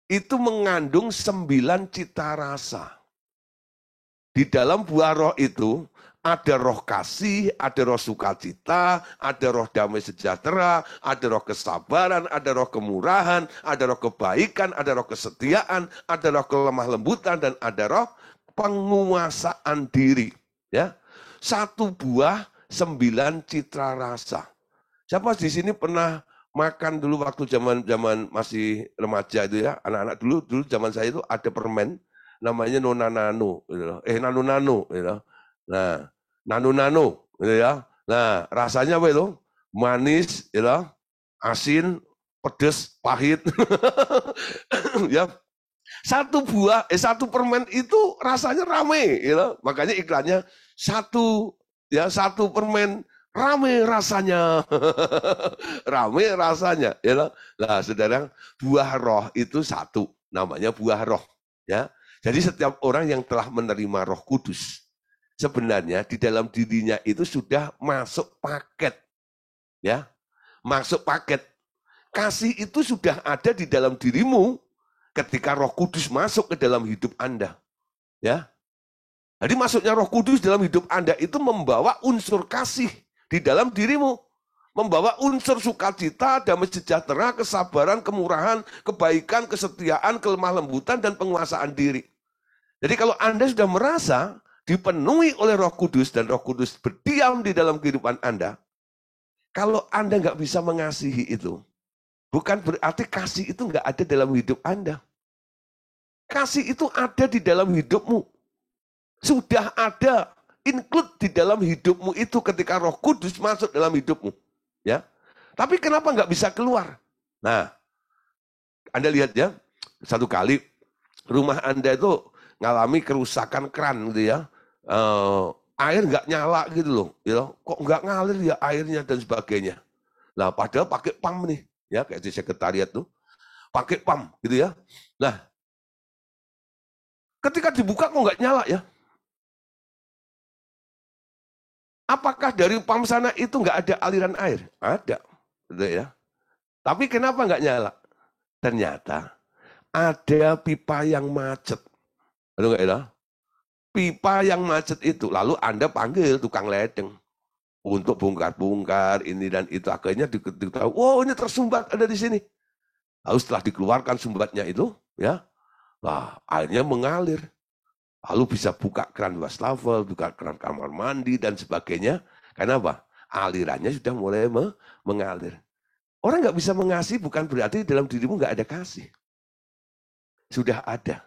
itu mengandung 9 cita rasa. Di dalam buah roh itu ada roh kasih, ada roh sukacita, ada roh damai sejahtera, ada roh kesabaran, ada roh kemurahan, ada roh kebaikan, ada roh kesetiaan, ada roh kelemah lembutan, dan ada roh penguasaan diri. Ya, satu buah 9 citra rasa. Siapa di sini pernah makan dulu waktu zaman masih remaja itu ya, anak-anak dulu zaman saya itu ada permen namanya nano, gitu. Nano, gitu. Nah, nano, gitu ya. Nah, rasanya apa itu? Manis, gitu. Asin, pedas, pahit. Ya, satu permen itu rasanya rame, gitu. Makanya iklannya satu permen rame rasanya. Rame rasanya, ya. Nah, saudara, buah roh itu satu, namanya buah roh, ya. Jadi setiap orang yang telah menerima Roh Kudus, sebenarnya di dalam dirinya itu sudah masuk paket, ya. Masuk paket. Kasih itu sudah ada di dalam dirimu ketika Roh Kudus masuk ke dalam hidup Anda, ya. Jadi masuknya Roh Kudus dalam hidup Anda itu membawa unsur kasih di dalam dirimu. Membawa unsur sukacita, damai sejahtera, kesabaran, kemurahan, kebaikan, kesetiaan, kelemah lembutan, dan penguasaan diri. Jadi kalau Anda sudah merasa dipenuhi oleh Roh Kudus dan Roh Kudus berdiam di dalam kehidupan Anda, kalau Anda nggak bisa mengasihi itu, bukan berarti kasih itu nggak ada dalam hidup Anda. Kasih itu ada di dalam hidupmu. Sudah ada, include di dalam hidupmu itu ketika Roh Kudus masuk dalam hidupmu. Ya, tapi kenapa nggak bisa keluar? Nah, Anda lihat ya, satu kali rumah Anda itu ngalami kerusakan keran gitu ya, air nggak nyala gitu loh, ya. Kok nggak ngalir ya airnya dan sebagainya. Nah, padahal pakai pam nih, ya kayak di sekretariat tuh, pakai pam gitu ya. Nah, ketika dibuka kok nggak nyala ya? Apakah dari pam sana itu nggak ada aliran air? Ada, gitu ya. Tapi kenapa nggak nyala? Ternyata ada pipa yang macet. Betul nggak ya? Pipa yang macet itu, lalu Anda panggil tukang ledeng untuk bongkar-bongkar ini dan itu. Akhirnya diketahui, wow ini tersumbat ada di sini. Lalu setelah dikeluarkan sumbatnya itu, ya, nah airnya mengalir. Lalu bisa buka keran wastafel, buka keran kamar mandi dan sebagainya. Karena apa? Alirannya sudah mulai mengalir. Orang nggak bisa mengasihi bukan berarti dalam dirimu nggak ada kasih. Sudah ada.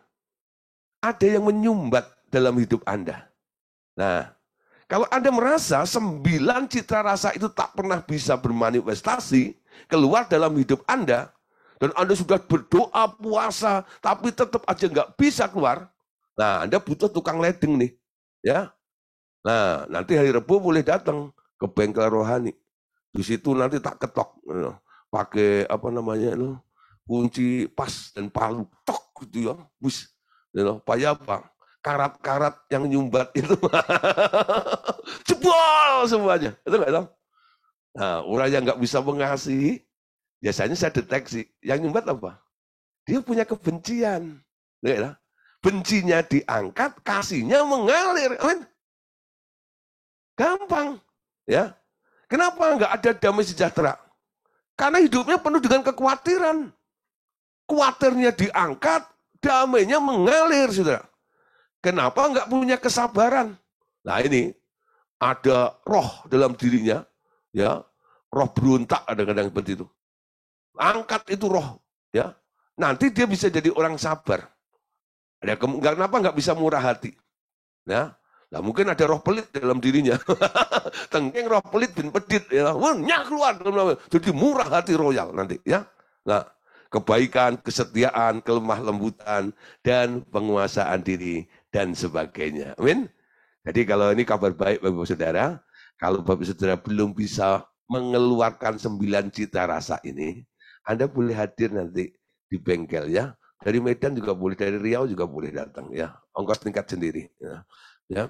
Ada yang menyumbat dalam hidup Anda. Nah, kalau Anda merasa 9 citra rasa itu tak pernah bisa bermanifestasi keluar dalam hidup Anda, dan Anda sudah berdoa, puasa, tapi tetap aja nggak bisa keluar, nah Anda butuh tukang ledeng nih. Ya. Nah, nanti hari Rabu boleh datang ke bengkel rohani. Di situ nanti tak ketok. Pakai apa namanya itu? kunci pas dan palu, tok gitu ya, bus. Supaya apa? Karat-karat yang nyumbat itu jebol semuanya. Itu nggak tahu? Nah, orang yang nggak bisa mengasihi, biasanya saya deteksi. Yang nyumbat apa? Dia punya kebencian. Nggak, bencinya diangkat, kasihnya mengalir. Amin. Gampang. Ya. Kenapa nggak ada damai sejahtera? Karena hidupnya penuh dengan kekhawatiran. Khawatirnya diangkat, damainya mengalir, saudara. Kenapa nggak punya kesabaran? Nah ini, ada roh dalam dirinya, ya, roh berontak kadang-kadang seperti itu. Angkat itu roh, ya. Nanti dia bisa jadi orang sabar. Kenapa nggak bisa murah hati? Ya, nah, mungkin ada roh pelit dalam dirinya. Tengking roh pelit bin pedit, ya, nyak keluar, jadi murah hati royal nanti, ya. Nah, kebaikan, kesetiaan, kelemah lembutan, dan penguasaan diri dan sebagainya. Amin. Jadi kalau ini kabar baik Bapak Saudara, kalau Bapak Saudara belum bisa mengeluarkan 9 cita rasa ini, Anda boleh hadir nanti di bengkel ya. Dari Medan juga boleh, dari Riau juga boleh datang ya. Ongkos tingkat sendiri ya. Ya.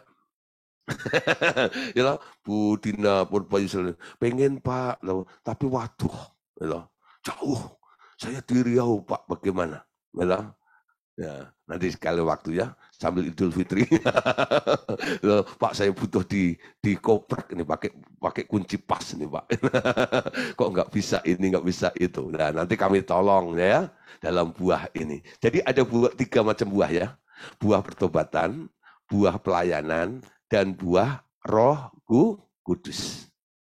Ya Bu Dina Purbayusel, pengen Pak, tapi waduh, ya, jauh. Saya di Riau Pak, bagaimana? Ya, nanti sekali waktu ya, sambil Idul Fitri. Pak, saya butuh di koprek ini pakai kunci pas nih Pak. Kok nggak bisa ini, nggak bisa itu. Nah, nanti kami tolong ya dalam buah ini. Jadi ada 3 macam buah ya. Buah pertobatan, buah pelayanan, dan buah Roh Kudus.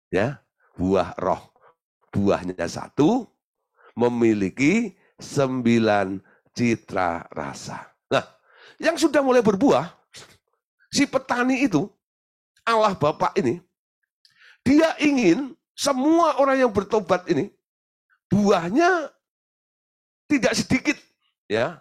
Ya, buah roh. Buahnya 1, memiliki 9 citra rasa. Nah, yang sudah mulai berbuah, si petani itu, Allah Bapa ini, dia ingin semua orang yang bertobat ini, buahnya tidak sedikit. Ya,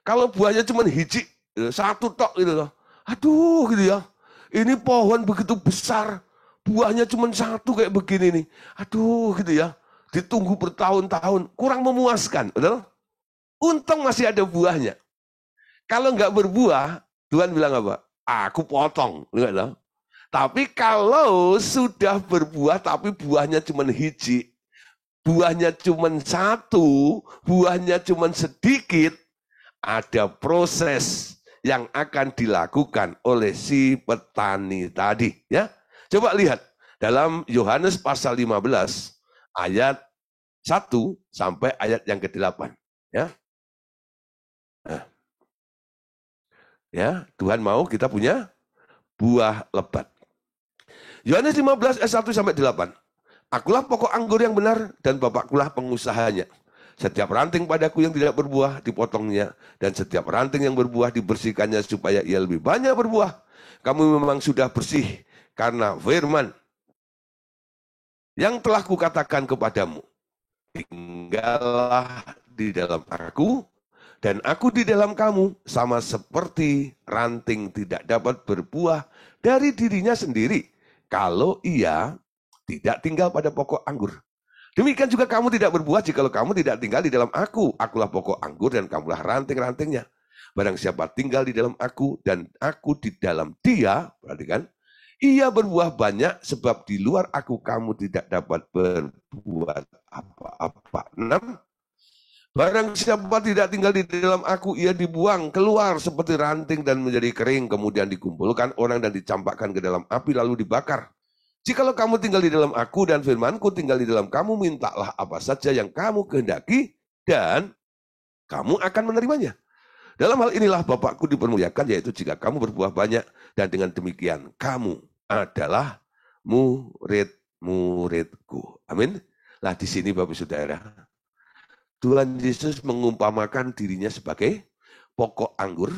kalau buahnya cuma hiji, 1 tok gitu loh. Aduh gitu ya, ini pohon begitu besar, buahnya cuma 1 kayak begini nih. Aduh gitu ya, ditunggu bertahun-tahun, kurang memuaskan, betul? Untung masih ada buahnya. Kalau nggak berbuah, Tuhan bilang apa? Aku potong. Tapi kalau sudah berbuah, tapi buahnya cuma hiji, buahnya cuma 1, buahnya cuma sedikit, ada proses yang akan dilakukan oleh si petani tadi. Ya, coba lihat dalam Yohanes pasal 15 ayat 1 sampai ayat yang ke-8. Ya. Nah, ya, Tuhan mau kita punya buah lebat. Yohanes 15 ayat 1 sampai 8. Akulah pokok anggur yang benar dan Bapakkulah pengusahanya. Setiap ranting padaku yang tidak berbuah dipotongnya, dan setiap ranting yang berbuah dibersihkannya supaya ia lebih banyak berbuah. Kamu memang sudah bersih karena firman yang telah kukatakan kepadamu. Tinggallah di dalam aku, dan aku di dalam kamu, sama seperti ranting tidak dapat berbuah dari dirinya sendiri, kalau ia tidak tinggal pada pokok anggur. Demikian juga kamu tidak berbuah jikalau kamu tidak tinggal di dalam aku. Akulah pokok anggur dan kamulah ranting-rantingnya. Barang siapa tinggal di dalam aku dan aku di dalam dia, perhatikan, ia berbuah banyak sebab di luar aku kamu tidak dapat berbuat apa-apa. 6. Barang siapa tidak tinggal di dalam aku, ia dibuang keluar seperti ranting dan menjadi kering, kemudian dikumpulkan orang dan dicampakkan ke dalam api lalu dibakar. Jikalau kamu tinggal di dalam aku dan firmanku tinggal di dalam kamu, mintalah apa saja yang kamu kehendaki dan kamu akan menerimanya. Dalam hal inilah Bapakku dipermuliakan, yaitu jika kamu berbuah banyak, dan dengan demikian kamu adalah murid-muridku. Amin. Lah di sini Bapak Saudara, Tuhan Yesus mengumpamakan dirinya sebagai pokok anggur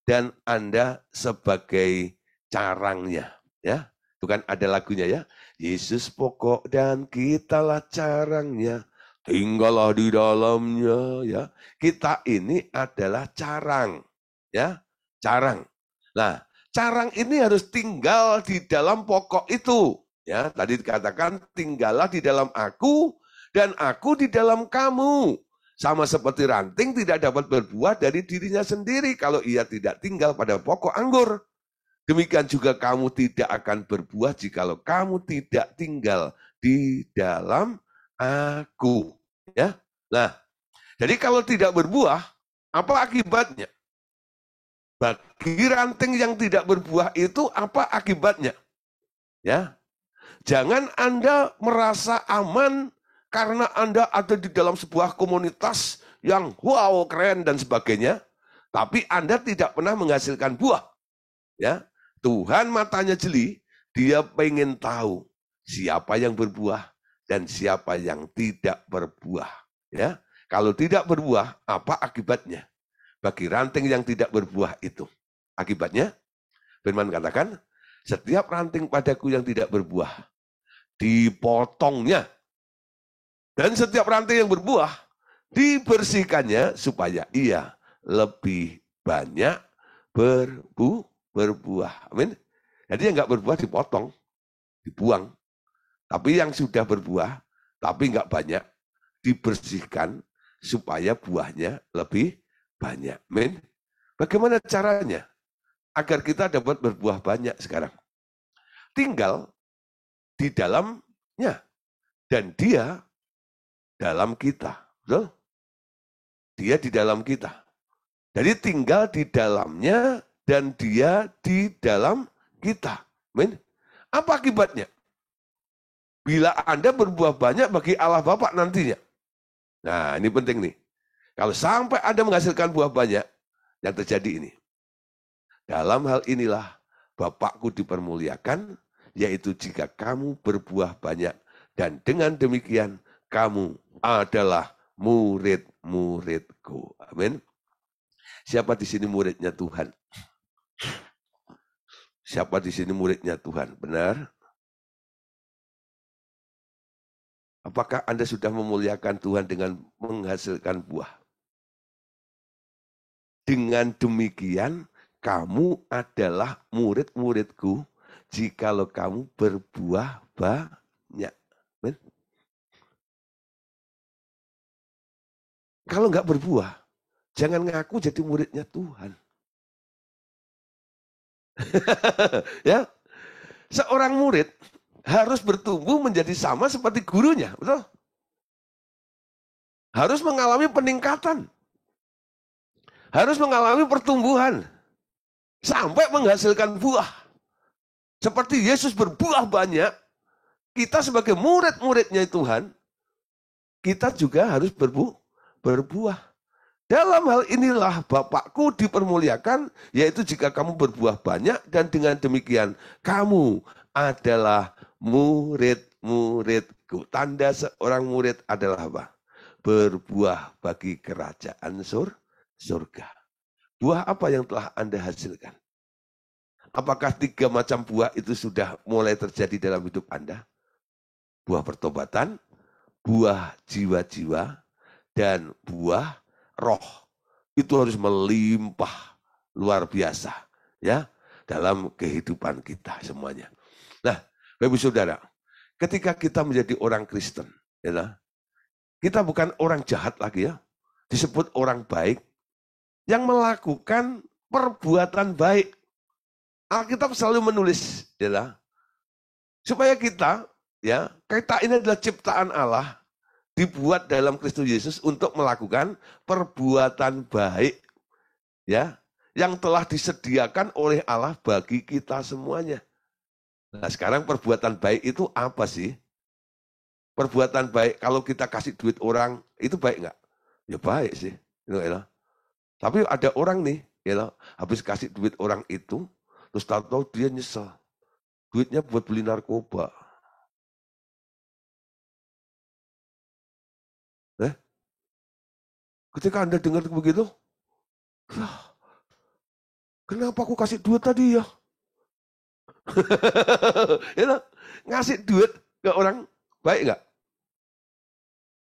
dan Anda sebagai carangnya. Ya, itu kan ada lagunya ya. Yesus pokok dan kitalah carangnya, tinggallah di dalamnya. Ya, kita ini adalah carang. Ya, carang. Nah, carang ini harus tinggal di dalam pokok itu. Ya, tadi dikatakan tinggallah di dalam aku dan aku di dalam kamu. Sama seperti ranting tidak dapat berbuah dari dirinya sendiri kalau ia tidak tinggal pada pokok anggur. Demikian juga kamu tidak akan berbuah jikalau kamu tidak tinggal di dalam aku. Ya. Nah, jadi kalau tidak berbuah, apa akibatnya? Bagi ranting yang tidak berbuah itu apa akibatnya? Ya. Jangan Anda merasa aman karena Anda ada di dalam sebuah komunitas yang wow, keren dan sebagainya, tapi Anda tidak pernah menghasilkan buah. Ya, Tuhan matanya jeli, dia pengen tahu siapa yang berbuah dan siapa yang tidak berbuah. Ya, kalau tidak berbuah, apa akibatnya? Bagi ranting yang tidak berbuah itu, akibatnya, Firman katakan, setiap ranting padaku yang tidak berbuah, dipotongnya. Dan setiap ranting yang berbuah, dibersihkannya supaya ia lebih banyak berbuah. Amin. Jadi yang nggak berbuah dipotong, dibuang. Tapi yang sudah berbuah, tapi nggak banyak, dibersihkan supaya buahnya lebih banyak. Amin. Bagaimana caranya agar kita dapat berbuah banyak sekarang? Tinggal di dalamnya dan dia dalam kita. Betul? Dia di dalam kita. Jadi tinggal di dalamnya dan dia di dalam kita. Amin. Apa akibatnya? Bila Anda berbuah banyak bagi Allah Bapa nantinya. Nah, ini penting nih. Kalau sampai Anda menghasilkan buah banyak, yang terjadi ini. Dalam hal inilah Bapakku dipermuliakan, yaitu jika kamu berbuah banyak. Dan dengan demikian, kamu adalah murid-muridku. Amin. Siapa di sini muridnya Tuhan? Siapa di sini muridnya Tuhan? Benar? Apakah Anda sudah memuliakan Tuhan dengan menghasilkan buah? Dengan demikian, kamu adalah murid-muridku jikalau kamu berbuah banyak. Amin. Kalau nggak berbuah, jangan ngaku jadi muridnya Tuhan. Ya, seorang murid harus bertumbuh menjadi sama seperti gurunya, betul? Harus mengalami peningkatan, harus mengalami pertumbuhan sampai menghasilkan buah. Seperti Yesus berbuah banyak, kita sebagai murid-muridnya Tuhan, kita juga harus berbuah. Dalam hal inilah Bapakku dipermuliakan, yaitu jika kamu berbuah banyak dan dengan demikian kamu adalah murid-muridku. Tanda seorang murid adalah apa? Berbuah bagi kerajaan surga. Buah apa yang telah Anda hasilkan? Apakah 3 macam buah itu sudah mulai terjadi dalam hidup Anda? Buah pertobatan, buah jiwa-jiwa, dan buah roh. Itu harus melimpah luar biasa ya dalam kehidupan kita semuanya. Nah, Bapak Saudara, ketika kita menjadi orang Kristen, ya, kita bukan orang jahat lagi ya, disebut orang baik yang melakukan perbuatan baik. Alkitab selalu menulis, ya, supaya kita ini adalah ciptaan Allah, dibuat dalam Kristus Yesus untuk melakukan perbuatan baik, ya, yang telah disediakan oleh Allah bagi kita semuanya. Nah, sekarang perbuatan baik itu apa sih? Perbuatan baik, kalau kita kasih duit orang, itu baik nggak? Ya baik sih. Tapi ada orang nih, habis kasih duit orang itu, terus tahu-tahu dia nyesel. Duitnya buat beli narkoba. Ketika Anda dengar begitu, kenapa aku kasih duit tadi ya? Ngasih duit ke orang, baik nggak?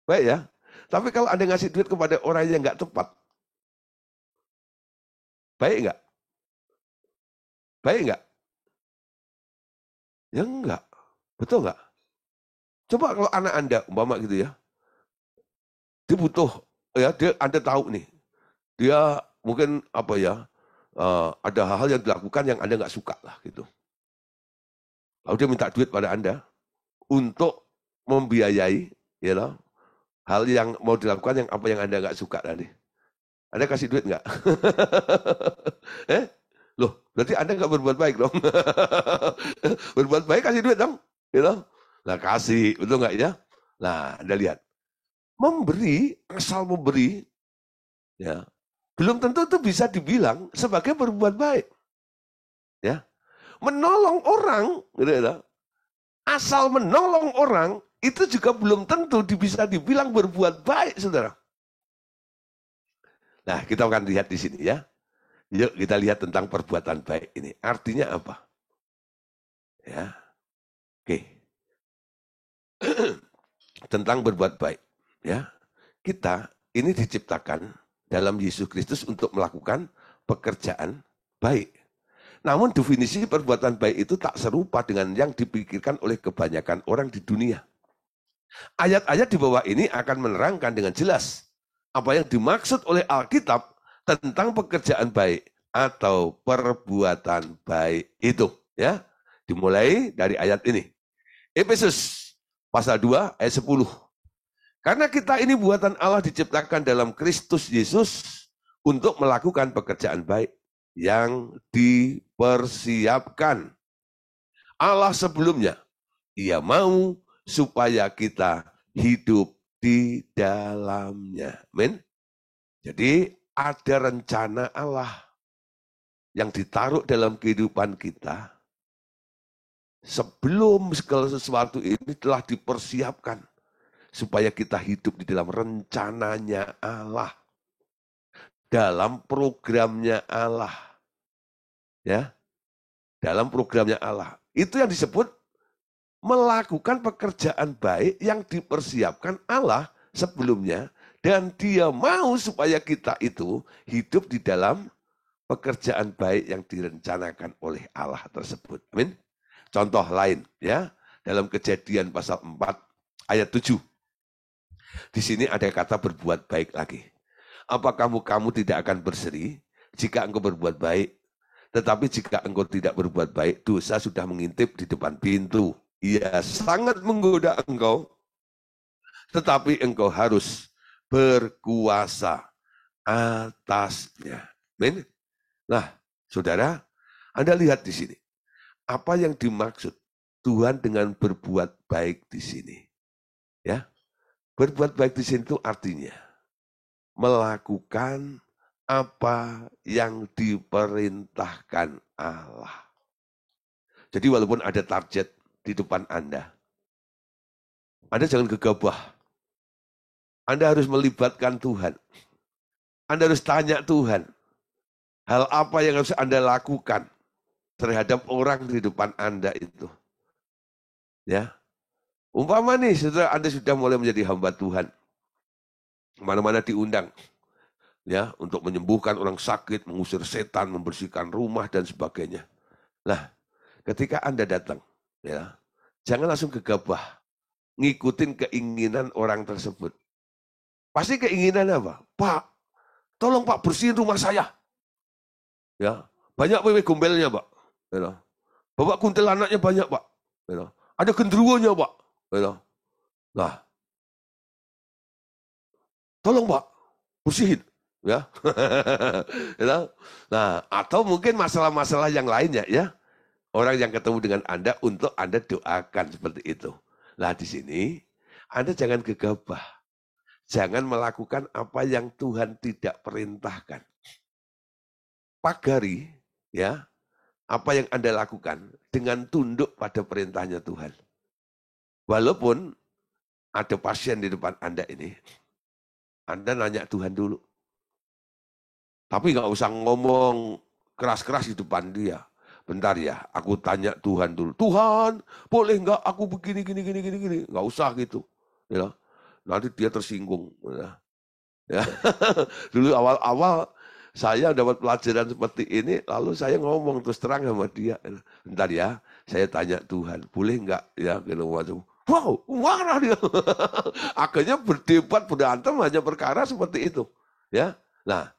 Baik ya. Tapi kalau Anda ngasih duit kepada orang yang nggak tepat, baik nggak? Baik nggak? Ya enggak. Betul nggak? Coba kalau anak Anda, umpama gitu ya, dia butuh ya Anda tahu nih, dia mungkin apa ya, ada hal-hal yang dilakukan yang Anda nggak suka lah gitu. Lalu dia minta duit pada Anda untuk membiayai, ya loh, hal yang mau dilakukan yang apa yang Anda nggak suka tadi. Anda kasih duit nggak? Loh, berarti Anda nggak berbuat baik dong. Berbuat baik kasih duit dong. Gitu. Nah kasih, betul nggak ya? Nah Anda lihat. Memberi, asal memberi, ya, belum tentu itu bisa dibilang sebagai berbuat baik. Ya, menolong orang, gitu ya, asal menolong orang, itu juga belum tentu bisa dibilang berbuat baik, saudara. Nah, kita akan lihat di sini ya. Yuk kita lihat tentang perbuatan baik ini. Artinya apa? Ya, oke. Tentang berbuat baik. Ya, kita ini diciptakan dalam Yesus Kristus untuk melakukan pekerjaan baik. Namun definisi perbuatan baik itu tak serupa dengan yang dipikirkan oleh kebanyakan orang di dunia. Ayat-ayat di bawah ini akan menerangkan dengan jelas apa yang dimaksud oleh Alkitab tentang pekerjaan baik atau perbuatan baik itu. Ya, dimulai dari ayat ini. Efesus pasal 2 ayat 10. Karena kita ini buatan Allah diciptakan dalam Kristus Yesus untuk melakukan pekerjaan baik yang dipersiapkan Allah sebelumnya. Ia mau supaya kita hidup di dalamnya. Amin. Jadi ada rencana Allah yang ditaruh dalam kehidupan kita sebelum segala sesuatu ini telah dipersiapkan supaya kita hidup di dalam rencananya Allah, dalam programnya Allah. Ya, dalam programnya Allah. Itu yang disebut melakukan pekerjaan baik yang dipersiapkan Allah sebelumnya, dan Dia mau supaya kita itu hidup di dalam pekerjaan baik yang direncanakan oleh Allah tersebut. Amin. Contoh lain ya, dalam Kejadian pasal 4 ayat 7. Di sini ada kata berbuat baik lagi. Apa kamu tidak akan berseri jika engkau berbuat baik? Tetapi jika engkau tidak berbuat baik, dosa sudah mengintip di depan pintu. Ia sangat menggoda engkau, tetapi engkau harus berkuasa atasnya. Amin. Nah, saudara, Anda lihat di sini. Apa yang dimaksud Tuhan dengan berbuat baik di sini? Ya, berbuat baik di sini itu artinya melakukan apa yang diperintahkan Allah. Jadi walaupun ada target di depan Anda jangan gegabah. Anda harus melibatkan Tuhan. Anda harus tanya Tuhan, hal apa yang harus Anda lakukan terhadap orang di depan Anda itu. Ya, umpama nih, saudara, Anda sudah mulai menjadi hamba Tuhan. Mana-mana diundang. Ya, untuk menyembuhkan orang sakit, mengusir setan, membersihkan rumah dan sebagainya. Nah, ketika Anda datang, ya, jangan langsung gegabah ngikutin keinginan orang tersebut. Pasti keinginan apa? Pak, tolong Pak bersihin rumah saya. Ya, banyak wewe gombelnya, Pak. Ya, Bapak kuntilanaknya banyak, Pak. Ya, ada genderuwonya, Pak. Ya, nah, tolong Pak bersihin. Ya. Nah, atau mungkin masalah-masalah yang lainnya ya. Orang yang ketemu dengan Anda untuk Anda doakan seperti itu. Nah, di sini Anda jangan gegabah. Jangan melakukan apa yang Tuhan tidak perintahkan. Pagari ya, apa yang Anda lakukan dengan tunduk pada perintahnya Tuhan. Walaupun ada pasien di depan Anda ini, Anda nanya Tuhan dulu. Tapi nggak usah ngomong keras-keras di depan dia. Bentar ya, aku tanya Tuhan dulu. Tuhan, boleh nggak aku begini, gini. Nggak usah gitu. Ya, nanti dia tersinggung. Ya. Dulu awal-awal saya dapat pelajaran seperti ini, lalu saya ngomong terus terang sama dia. Bentar ya, saya tanya Tuhan, boleh nggak ya, gitu, Wow, marah dia. Akhirnya berdebat, berantem hanya perkara seperti itu. Ya, nah,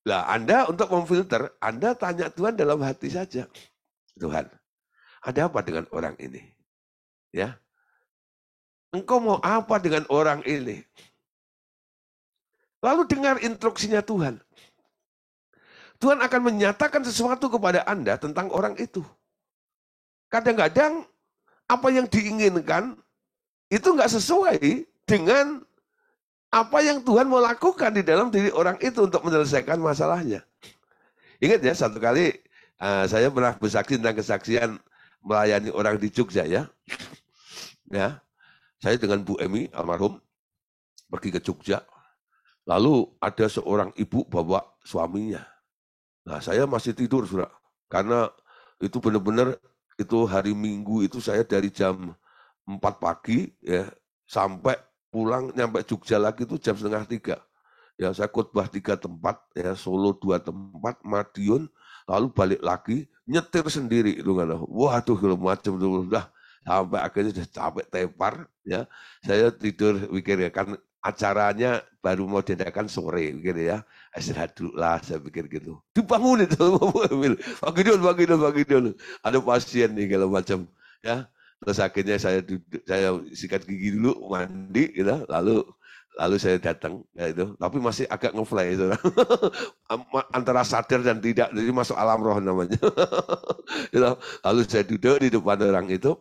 Anda untuk memfilter, Anda tanya Tuhan dalam hati saja. Tuhan, ada apa dengan orang ini? Ya, engkau mau apa dengan orang ini? Lalu dengar instruksinya Tuhan. Tuhan akan menyatakan sesuatu kepada Anda tentang orang itu. Kadang-kadang apa yang diinginkan itu nggak sesuai dengan apa yang Tuhan mau lakukan di dalam diri orang itu untuk menyelesaikan masalahnya. Ingat ya, satu kali saya pernah bersaksi tentang kesaksian melayani orang di Jogja ya. Ya, saya dengan Bu Emi almarhum pergi ke Jogja. Lalu ada seorang ibu bawa suaminya. Nah, saya masih tidur, Saudara. Karena itu benar-benar itu hari Minggu itu saya dari jam 4 pagi ya sampai pulang nyampe Jogja lagi itu jam setengah 3. Ya, saya khotbah 3 tempat, ya Solo 2 tempat, Madiun, lalu balik lagi nyetir sendiri itu kan. Waduh, kalau macam itu udah sampai akhirnya sudah capek tepar ya. Saya tidur pikir ya kan acaranya baru mau diadakan sore gitu ya. Istirahat dulu lah saya pikir gitu. Dibangun itu pagi dulu. Ada pasien nih kalau macam ya. Terus akhirnya saya sikat gigi dulu, mandi gitu, lalu saya datang ya itu, tapi masih agak ngefly itu. Antara sadar dan tidak, jadi masuk alam roh namanya. Gitu. Lalu saya duduk di depan orang itu,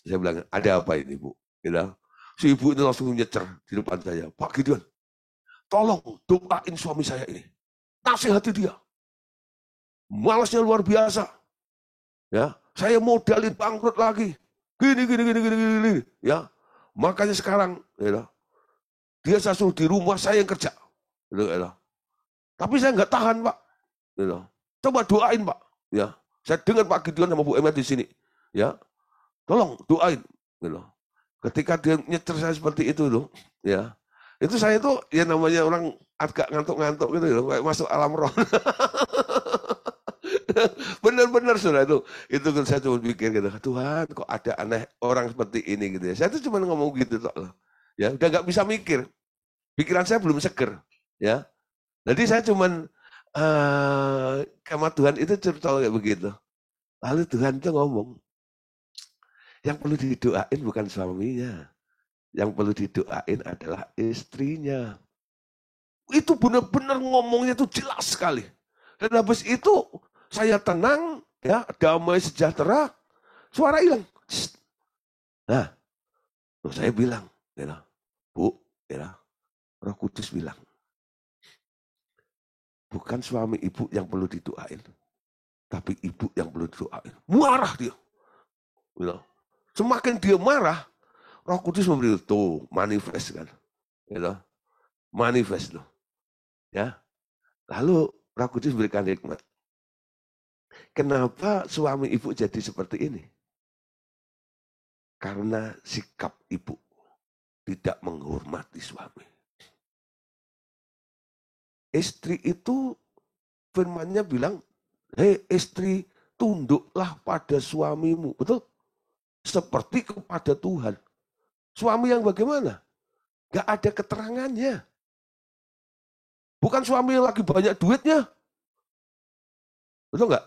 saya bilang, ada apa ini Bu? Gitu. Si ibu itu langsung nyecer di depan saya, Pak Gideon, tolong doain suami saya ini, nasihati dia, malasnya luar biasa, ya, saya modalin bangkrut lagi, gini, ya, makanya sekarang, gitu, dia saya suruh di rumah saya yang kerja, gitu, gitu. Tapi saya nggak tahan Pak, gitu. Coba doain Pak, ya, saya dengar Pak Gideon sama Bu Emma di sini, ya, tolong doain, gitu. Ketika dia nyecer saya seperti itu loh, ya, itu saya itu ya namanya orang agak ngantuk-ngantuk gitu loh, kayak masuk alam roh. Benar-benar sudah itu kan saya cuma pikir gitu, Tuhan kok ada aneh orang seperti ini gitu ya. Saya tuh cuma ngomong gitu loh, ya udah nggak bisa mikir, pikiran saya belum seger, ya. Jadi saya cuma sama Tuhan itu cerita kayak begitu. Lalu Tuhan itu ngomong, yang perlu didoain bukan suaminya, yang perlu didoain adalah istrinya. Itu benar-benar ngomongnya itu jelas sekali. Dan habis itu saya tenang, ya, damai sejahtera, suara hilang. Nah, saya bilang, ya, Bu, ya, Roh Kudus bilang, bukan suami ibu yang perlu didoain, tapi ibu yang perlu didoain. Marah dia. Ya. Semakin dia marah, Roh Kudus memberi tuh manifest kan, ya, manifest loh, ya. Lalu Roh Kudus berikan hikmat. Kenapa suami ibu jadi seperti ini? Karena sikap ibu tidak menghormati suami. Istri itu firmannya bilang, hei istri, tunduklah pada suamimu. Betul? Seperti kepada Tuhan. Suami yang bagaimana? Gak ada keterangannya. Bukan suami yang lagi banyak duitnya. Betul nggak?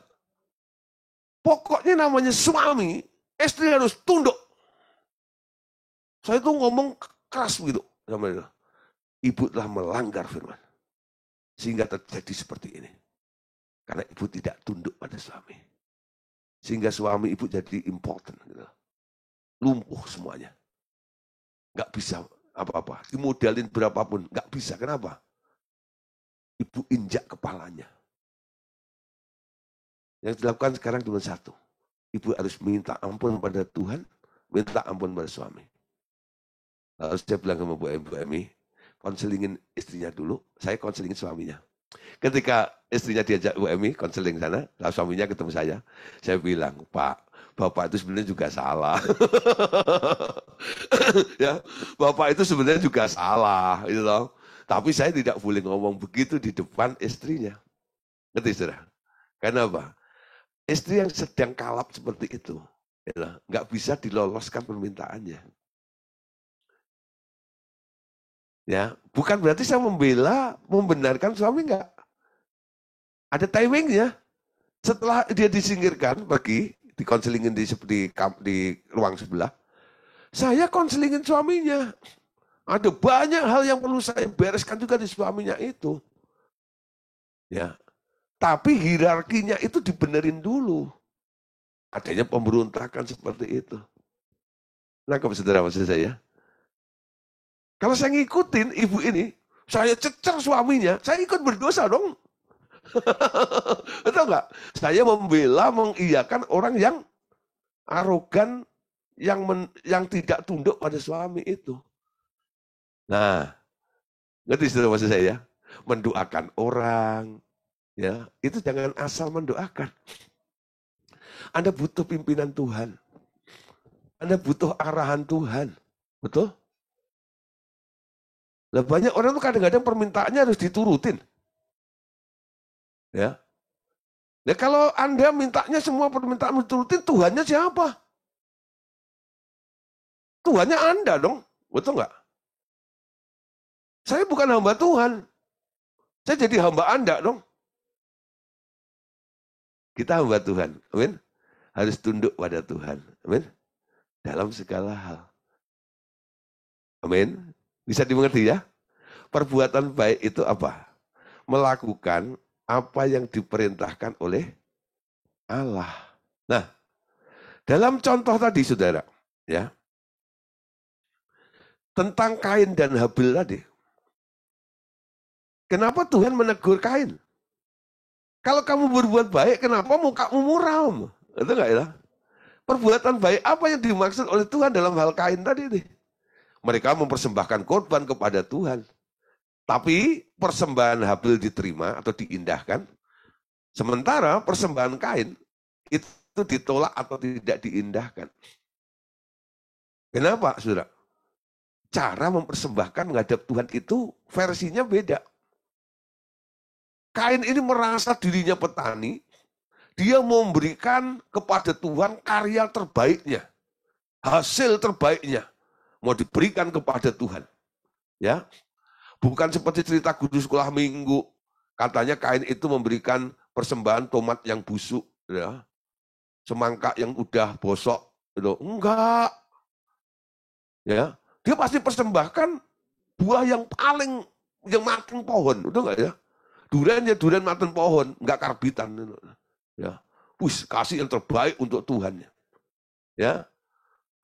Pokoknya namanya suami, istri harus tunduk. Saya tuh ngomong keras begitu. Ibu telah melanggar firman. Sehingga terjadi seperti ini. Karena ibu tidak tunduk pada suami. Sehingga suami ibu jadi important. Gitu. Lumpuh semuanya. Nggak bisa apa-apa. Dimodalin berapapun. Nggak bisa. Kenapa? Ibu injak kepalanya. Yang dilakukan sekarang cuma satu. Ibu harus minta ampun pada Tuhan. Minta ampun pada suami. Lalu saya bilang sama Bu Emi, konselingin istrinya dulu. Saya konselingin suaminya. Ketika istrinya diajak Bu Emi konseling sana, lalu suaminya ketemu saya bilang, Pak, Bapak itu sebenarnya juga salah. Ya, Bapak itu sebenarnya juga salah, gitu loh. Tapi saya tidak boleh ngomong begitu di depan istrinya. Ngerti, saudara? Kenapa? Istri yang sedang kalap seperti itu, gitu, nggak bisa diloloskan permintaannya. Ya, bukan berarti saya membela, membenarkan suami enggak. Ada timingnya. Setelah dia disingkirkan, pergi, dikonselingin di ruang sebelah, saya konselingin suaminya. Ada banyak hal yang perlu saya bereskan juga di suaminya itu. Ya, tapi hierarkinya itu dibenerin dulu. Adanya pemberontakan seperti itu. Nah, saudara maksud saya. Kalau saya ngikutin ibu ini, saya cecer suaminya, saya ikut berdosa dong. Betul nggak? Saya membela, mengiyakan orang yang arogan, yang tidak tunduk pada suami itu. Nah, ngerti saudara maksud saya? Mendoakan orang, ya itu jangan asal mendoakan. Anda butuh pimpinan Tuhan. Anda butuh arahan Tuhan. Betul? Nah, banyak orang tuh kadang-kadang permintaannya harus diturutin. Ya. Nah, kalau Anda mintanya semua permintaan diturutin, Tuhannya siapa? Tuhannya Anda dong. Betul nggak? Saya bukan hamba Tuhan. Saya jadi hamba Anda dong. Kita hamba Tuhan. Amin. Harus tunduk pada Tuhan. Amin. Dalam segala hal. Amin. Bisa dimengerti ya? Perbuatan baik itu apa? Melakukan apa yang diperintahkan oleh Allah. Nah, dalam contoh tadi saudara, ya, tentang Kain dan Habil tadi. Kenapa Tuhan menegur Kain? Kalau kamu berbuat baik, kenapa mukamu muram? Itu enggak ya? Perbuatan baik apa yang dimaksud oleh Tuhan dalam hal Kain tadi nih? Mereka mempersembahkan korban kepada Tuhan. Tapi persembahan Habil diterima atau diindahkan. Sementara persembahan Kain itu ditolak atau tidak diindahkan. Kenapa, saudara? Cara mempersembahkan menghadap Tuhan itu versinya beda. Kain ini merasa dirinya petani, dia memberikan kepada Tuhan karya terbaiknya, hasil terbaiknya, mau diberikan kepada Tuhan. Ya, bukan seperti cerita guru sekolah minggu, katanya Kain itu memberikan persembahan tomat yang busuk, ya, semangka yang udah bosok, gitu. Enggak, ya, dia pasti persembahkan buah yang paling yang matang pohon, udah enggak ya? Durian ya durian matang pohon, enggak karbitan, ya. Kasih yang terbaik untuk Tuhan, ya.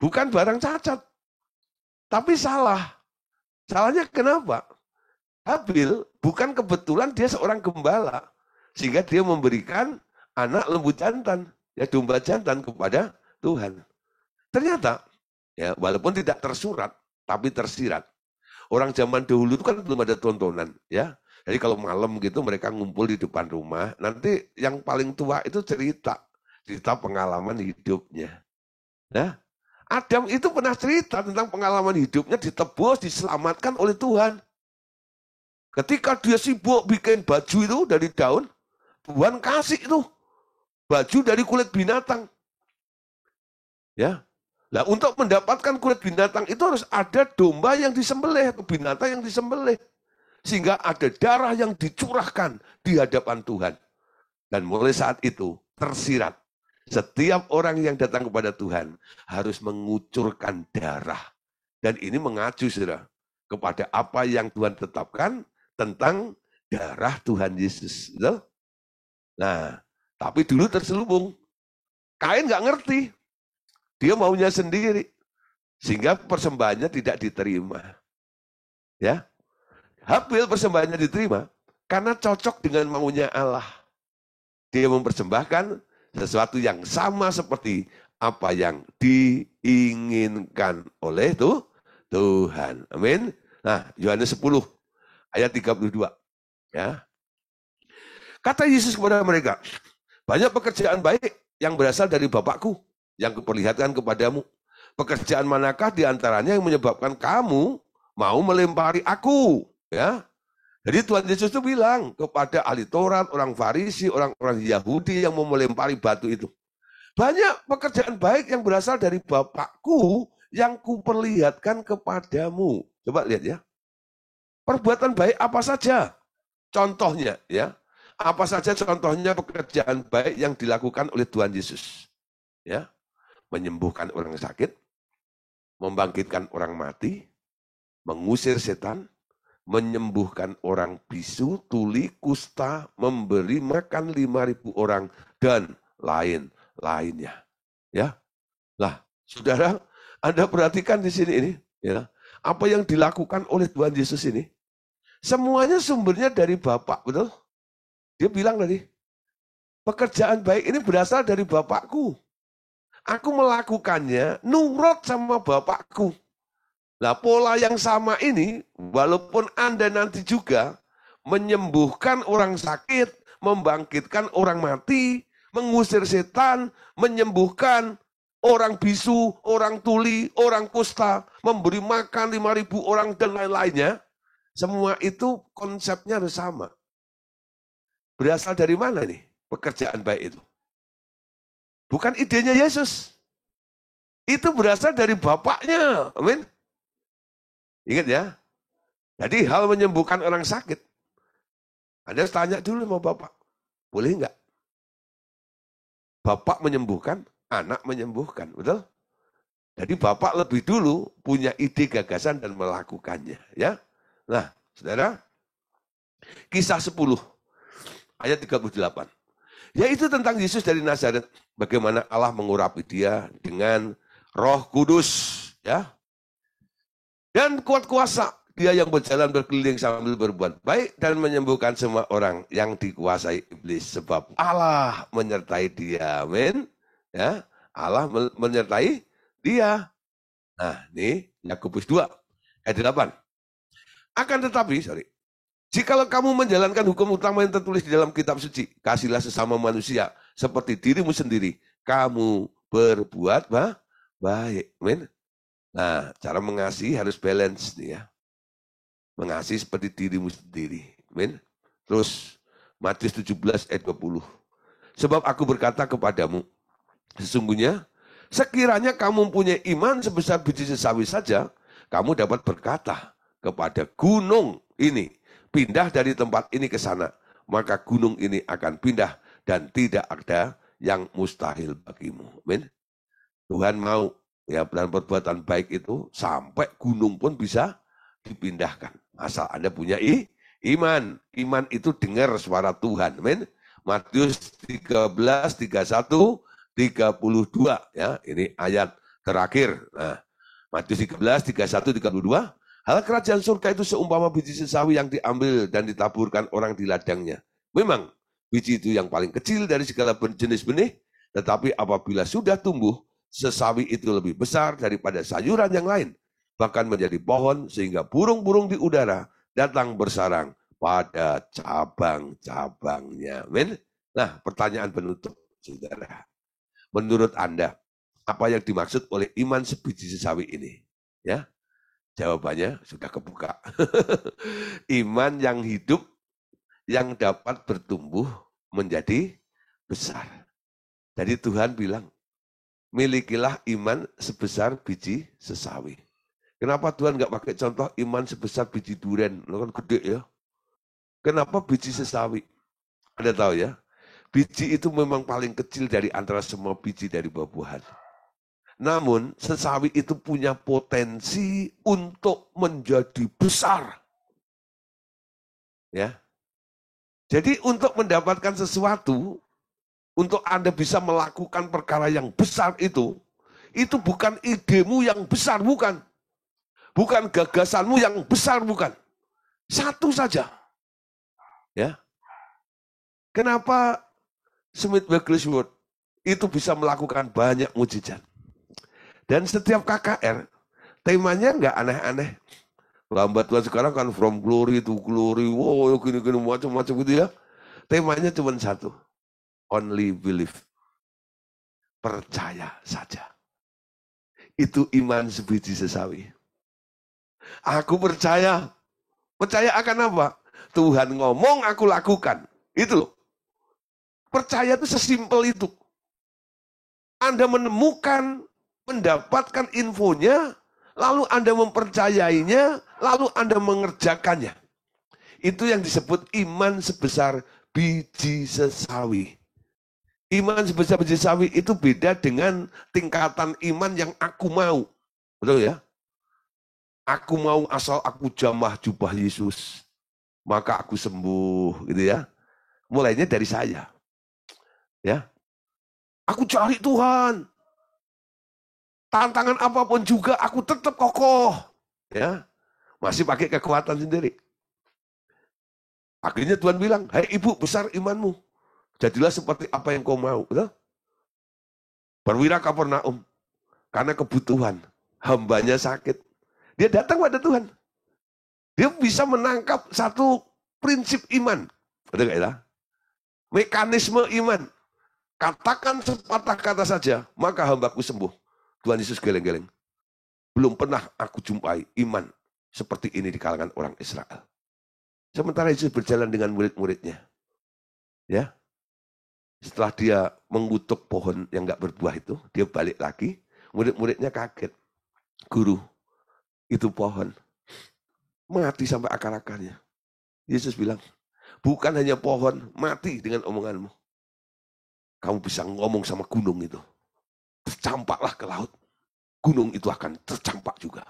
Bukan barang cacat, tapi salah. Salahnya kenapa? Habil bukan kebetulan dia seorang gembala, sehingga dia memberikan anak lembu jantan, ya domba jantan kepada Tuhan. Ternyata, ya walaupun tidak tersurat, tapi tersirat. Orang zaman dahulu itu kan belum ada tontonan, ya. Jadi kalau malam gitu mereka ngumpul di depan rumah, nanti yang paling tua itu cerita pengalaman hidupnya. Nah, Adam itu pernah cerita tentang pengalaman hidupnya ditebus, diselamatkan oleh Tuhan. Ketika dia sibuk bikin baju itu dari daun, Tuhan kasih itu baju dari kulit binatang. Ya. Nah, untuk mendapatkan kulit binatang itu harus ada domba yang disembelih, atau binatang yang disembelih. Sehingga ada darah yang dicurahkan di hadapan Tuhan. Dan mulai saat itu tersirat. Setiap orang yang datang kepada Tuhan harus mengucurkan darah. Dan ini mengacu, saudara, kepada apa yang Tuhan tetapkan tentang darah Tuhan Yesus. Betul? Nah, tapi dulu terselubung. Kain nggak ngerti. Dia maunya sendiri. Sehingga persembahannya tidak diterima. Ya, Habil persembahannya diterima karena cocok dengan maunya Allah. Dia mempersembahkan sesuatu yang sama seperti apa yang diinginkan oleh Tuhan. Amin. Nah, Yohanes 10 ayat 32. Ya. Kata Yesus kepada mereka, banyak pekerjaan baik yang berasal dari Bapakku yang kuperlihatkan kepadamu. Pekerjaan manakah di antaranya yang menyebabkan kamu mau melempari aku? Ya. Jadi Tuhan Yesus itu bilang kepada ahli Taurat, orang Farisi, orang-orang Yahudi yang mau melempari batu itu. Banyak pekerjaan baik yang berasal dari Bapakku yang kuperlihatkan kepadamu. Coba lihat ya. Perbuatan baik apa saja? Contohnya, ya. Apa saja contohnya pekerjaan baik yang dilakukan oleh Tuhan Yesus? Ya, menyembuhkan orang sakit, membangkitkan orang mati, mengusir setan, menyembuhkan orang bisu, tuli, kusta, memberi makan 5.000 orang, dan lain-lainnya. Ya, lah, saudara, Anda perhatikan di sini ini, ya, apa yang dilakukan oleh Tuhan Yesus ini, semuanya sumbernya dari Bapa, betul? Dia bilang tadi, pekerjaan baik ini berasal dari Bapakku. Aku melakukannya nurut sama Bapakku. Nah, pola yang sama ini, walaupun Anda nanti juga menyembuhkan orang sakit, membangkitkan orang mati, mengusir setan, menyembuhkan orang bisu, orang tuli, orang kusta, memberi makan 5.000 orang dan lain-lainnya, semua itu konsepnya harus sama. Berasal dari mana nih pekerjaan baik itu? Bukan idenya Yesus. Itu berasal dari Bapaknya. Amin. Ingat ya. Jadi hal menyembuhkan orang sakit. Anda harus tanya dulu sama Bapak. Boleh enggak? Bapak menyembuhkan, anak menyembuhkan. Betul? Jadi Bapak lebih dulu punya ide, gagasan, dan melakukannya. Ya. Nah, saudara. Kisah 10. Ayat 38. Yaitu tentang Yesus dari Nazaret. Bagaimana Allah mengurapi dia dengan Roh Kudus. Ya. Dan kuat kuasa. Dia yang berjalan berkeliling sambil berbuat baik dan menyembuhkan semua orang yang dikuasai iblis. Sebab Allah menyertai dia. Amin. Ya. Allah menyertai dia. Nah, ini Yakobus 2 ayat 8. Akan tetapi, jikalau kamu menjalankan hukum utama yang tertulis di dalam kitab suci, kasihlah sesama manusia seperti dirimu sendiri. Kamu berbuat baik. Amin. Nah, cara mengasihi harus balance nih ya. Mengasihi seperti dirimu sendiri. Amin. Terus Matius 17 ayat 20. Sebab aku berkata kepadamu, sesungguhnya sekiranya kamu punya iman sebesar biji sesawi saja, kamu dapat berkata kepada gunung ini, pindah dari tempat ini ke sana, maka gunung ini akan pindah dan tidak ada yang mustahil bagimu. Amin. Tuhan mau ya, dan perbuatan baik itu sampai gunung pun bisa dipindahkan. Asal Anda punya iman. Iman itu dengar suara Tuhan. Amin. Matius 13, 31, 32. Ya, ini ayat terakhir. Nah, Matius 13, 31, 32. Hal kerajaan surga itu seumpama biji sesawi yang diambil dan ditaburkan orang di ladangnya. Memang biji itu yang paling kecil dari segala jenis benih, tetapi apabila sudah tumbuh, sesawi itu lebih besar daripada sayuran yang lain, bahkan menjadi pohon sehingga burung-burung di udara datang bersarang pada cabang-cabangnya. Amin. Nah, pertanyaan penutup, saudara. Menurut Anda, apa yang dimaksud oleh iman sebiji sesawi ini? Ya, jawabannya sudah kebuka. Iman yang hidup, yang dapat bertumbuh menjadi besar. Jadi Tuhan bilang, milikilah iman sebesar biji sesawi. Kenapa Tuhan nggak pakai contoh iman sebesar biji durian? Lo kan gede ya. Kenapa biji sesawi? Anda tahu ya, biji itu memang paling kecil dari antara semua biji dari buah-buahan. Namun sesawi itu punya potensi untuk menjadi besar. Ya. Jadi untuk mendapatkan sesuatu, untuk Anda bisa melakukan perkara yang besar itu bukan idemu yang besar, bukan. Bukan gagasanmu yang besar, bukan. Satu saja. Ya. Kenapa Smith Wigglesworth itu bisa melakukan banyak mujizat? Dan setiap KKR, temanya nggak aneh-aneh. Lambat Tuhan sekarang kan from glory to glory, wow, gini-gini macam-macam gitu ya. Temanya cuma satu. Only believe. Percaya saja. Itu iman sebiji sesawi. Aku percaya. Percaya akan apa? Tuhan ngomong, aku lakukan. Itu loh. Percaya itu sesimpel itu. Anda menemukan, mendapatkan infonya, lalu Anda mempercayainya, lalu Anda mengerjakannya. Itu yang disebut iman sebesar biji sesawi. Iman sebesar biji sawi itu beda dengan tingkatan iman yang aku mau. Betul ya? Aku mau asal aku jamah jubah Yesus, maka aku sembuh, gitu ya. Mulainya dari saya. Ya. Aku cari Tuhan. Tantangan apapun juga aku tetap kokoh. Ya. Masih pakai kekuatan sendiri. Akhirnya Tuhan bilang, "Hai ibu, besar imanmu. Jadilah seperti apa yang kau mau." Betul? Perwira Kapernaum. Karena kebutuhan. Hambanya sakit. Dia datang pada Tuhan. Dia bisa menangkap satu prinsip iman. Betul gak ya? Mekanisme iman. Katakan sepatah kata saja, maka hambaku sembuh. Tuhan Yesus geleng-geleng. Belum pernah aku jumpai iman seperti ini di kalangan orang Israel. Sementara Yesus berjalan dengan murid-muridnya. Ya. Setelah dia mengutuk pohon yang gak berbuah itu, dia balik lagi. Murid-muridnya kaget. Guru, itu pohon mati sampai akar-akarnya. Yesus bilang, bukan hanya pohon mati dengan omonganmu. Kamu bisa ngomong sama gunung itu. Tercampaklah ke laut. Gunung itu akan tercampak juga.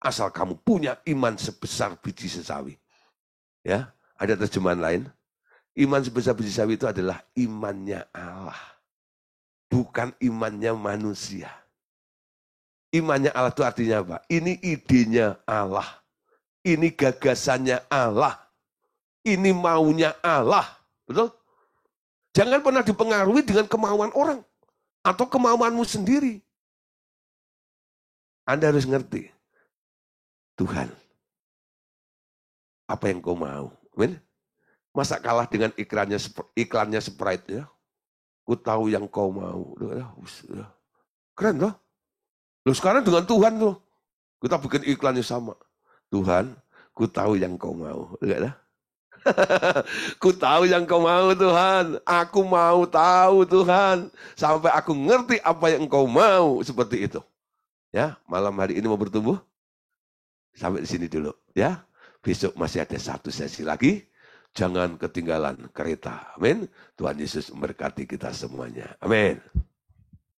Asal kamu punya iman sebesar biji sesawi. Ya, ada terjemahan lain. Iman sebesar biji sawi itu adalah imannya Allah. Bukan imannya manusia. Imannya Allah itu artinya apa? Ini idenya Allah. Ini gagasannya Allah. Ini maunya Allah. Betul? Jangan pernah dipengaruhi dengan kemauan orang. Atau kemauanmu sendiri. Anda harus ngerti. Tuhan, apa yang kau mau? Amin? Masa kalah dengan iklannya Sprite ya? Ku tahu yang kau mau. Keren loh. Loh sekarang dengan Tuhan loh. Kita bikin iklannya sama. Tuhan, ku tahu yang kau mau. Enggak dah? Ku tahu yang kau mau Tuhan. Aku mau tahu Tuhan. Sampai aku ngerti apa yang kau mau. Seperti itu. Ya, malam hari ini mau bertumbuh? Sampai di sini dulu. Ya, besok masih ada satu sesi lagi. Jangan ketinggalan kereta. Amin. Tuhan Yesus memberkati kita semuanya. Amin.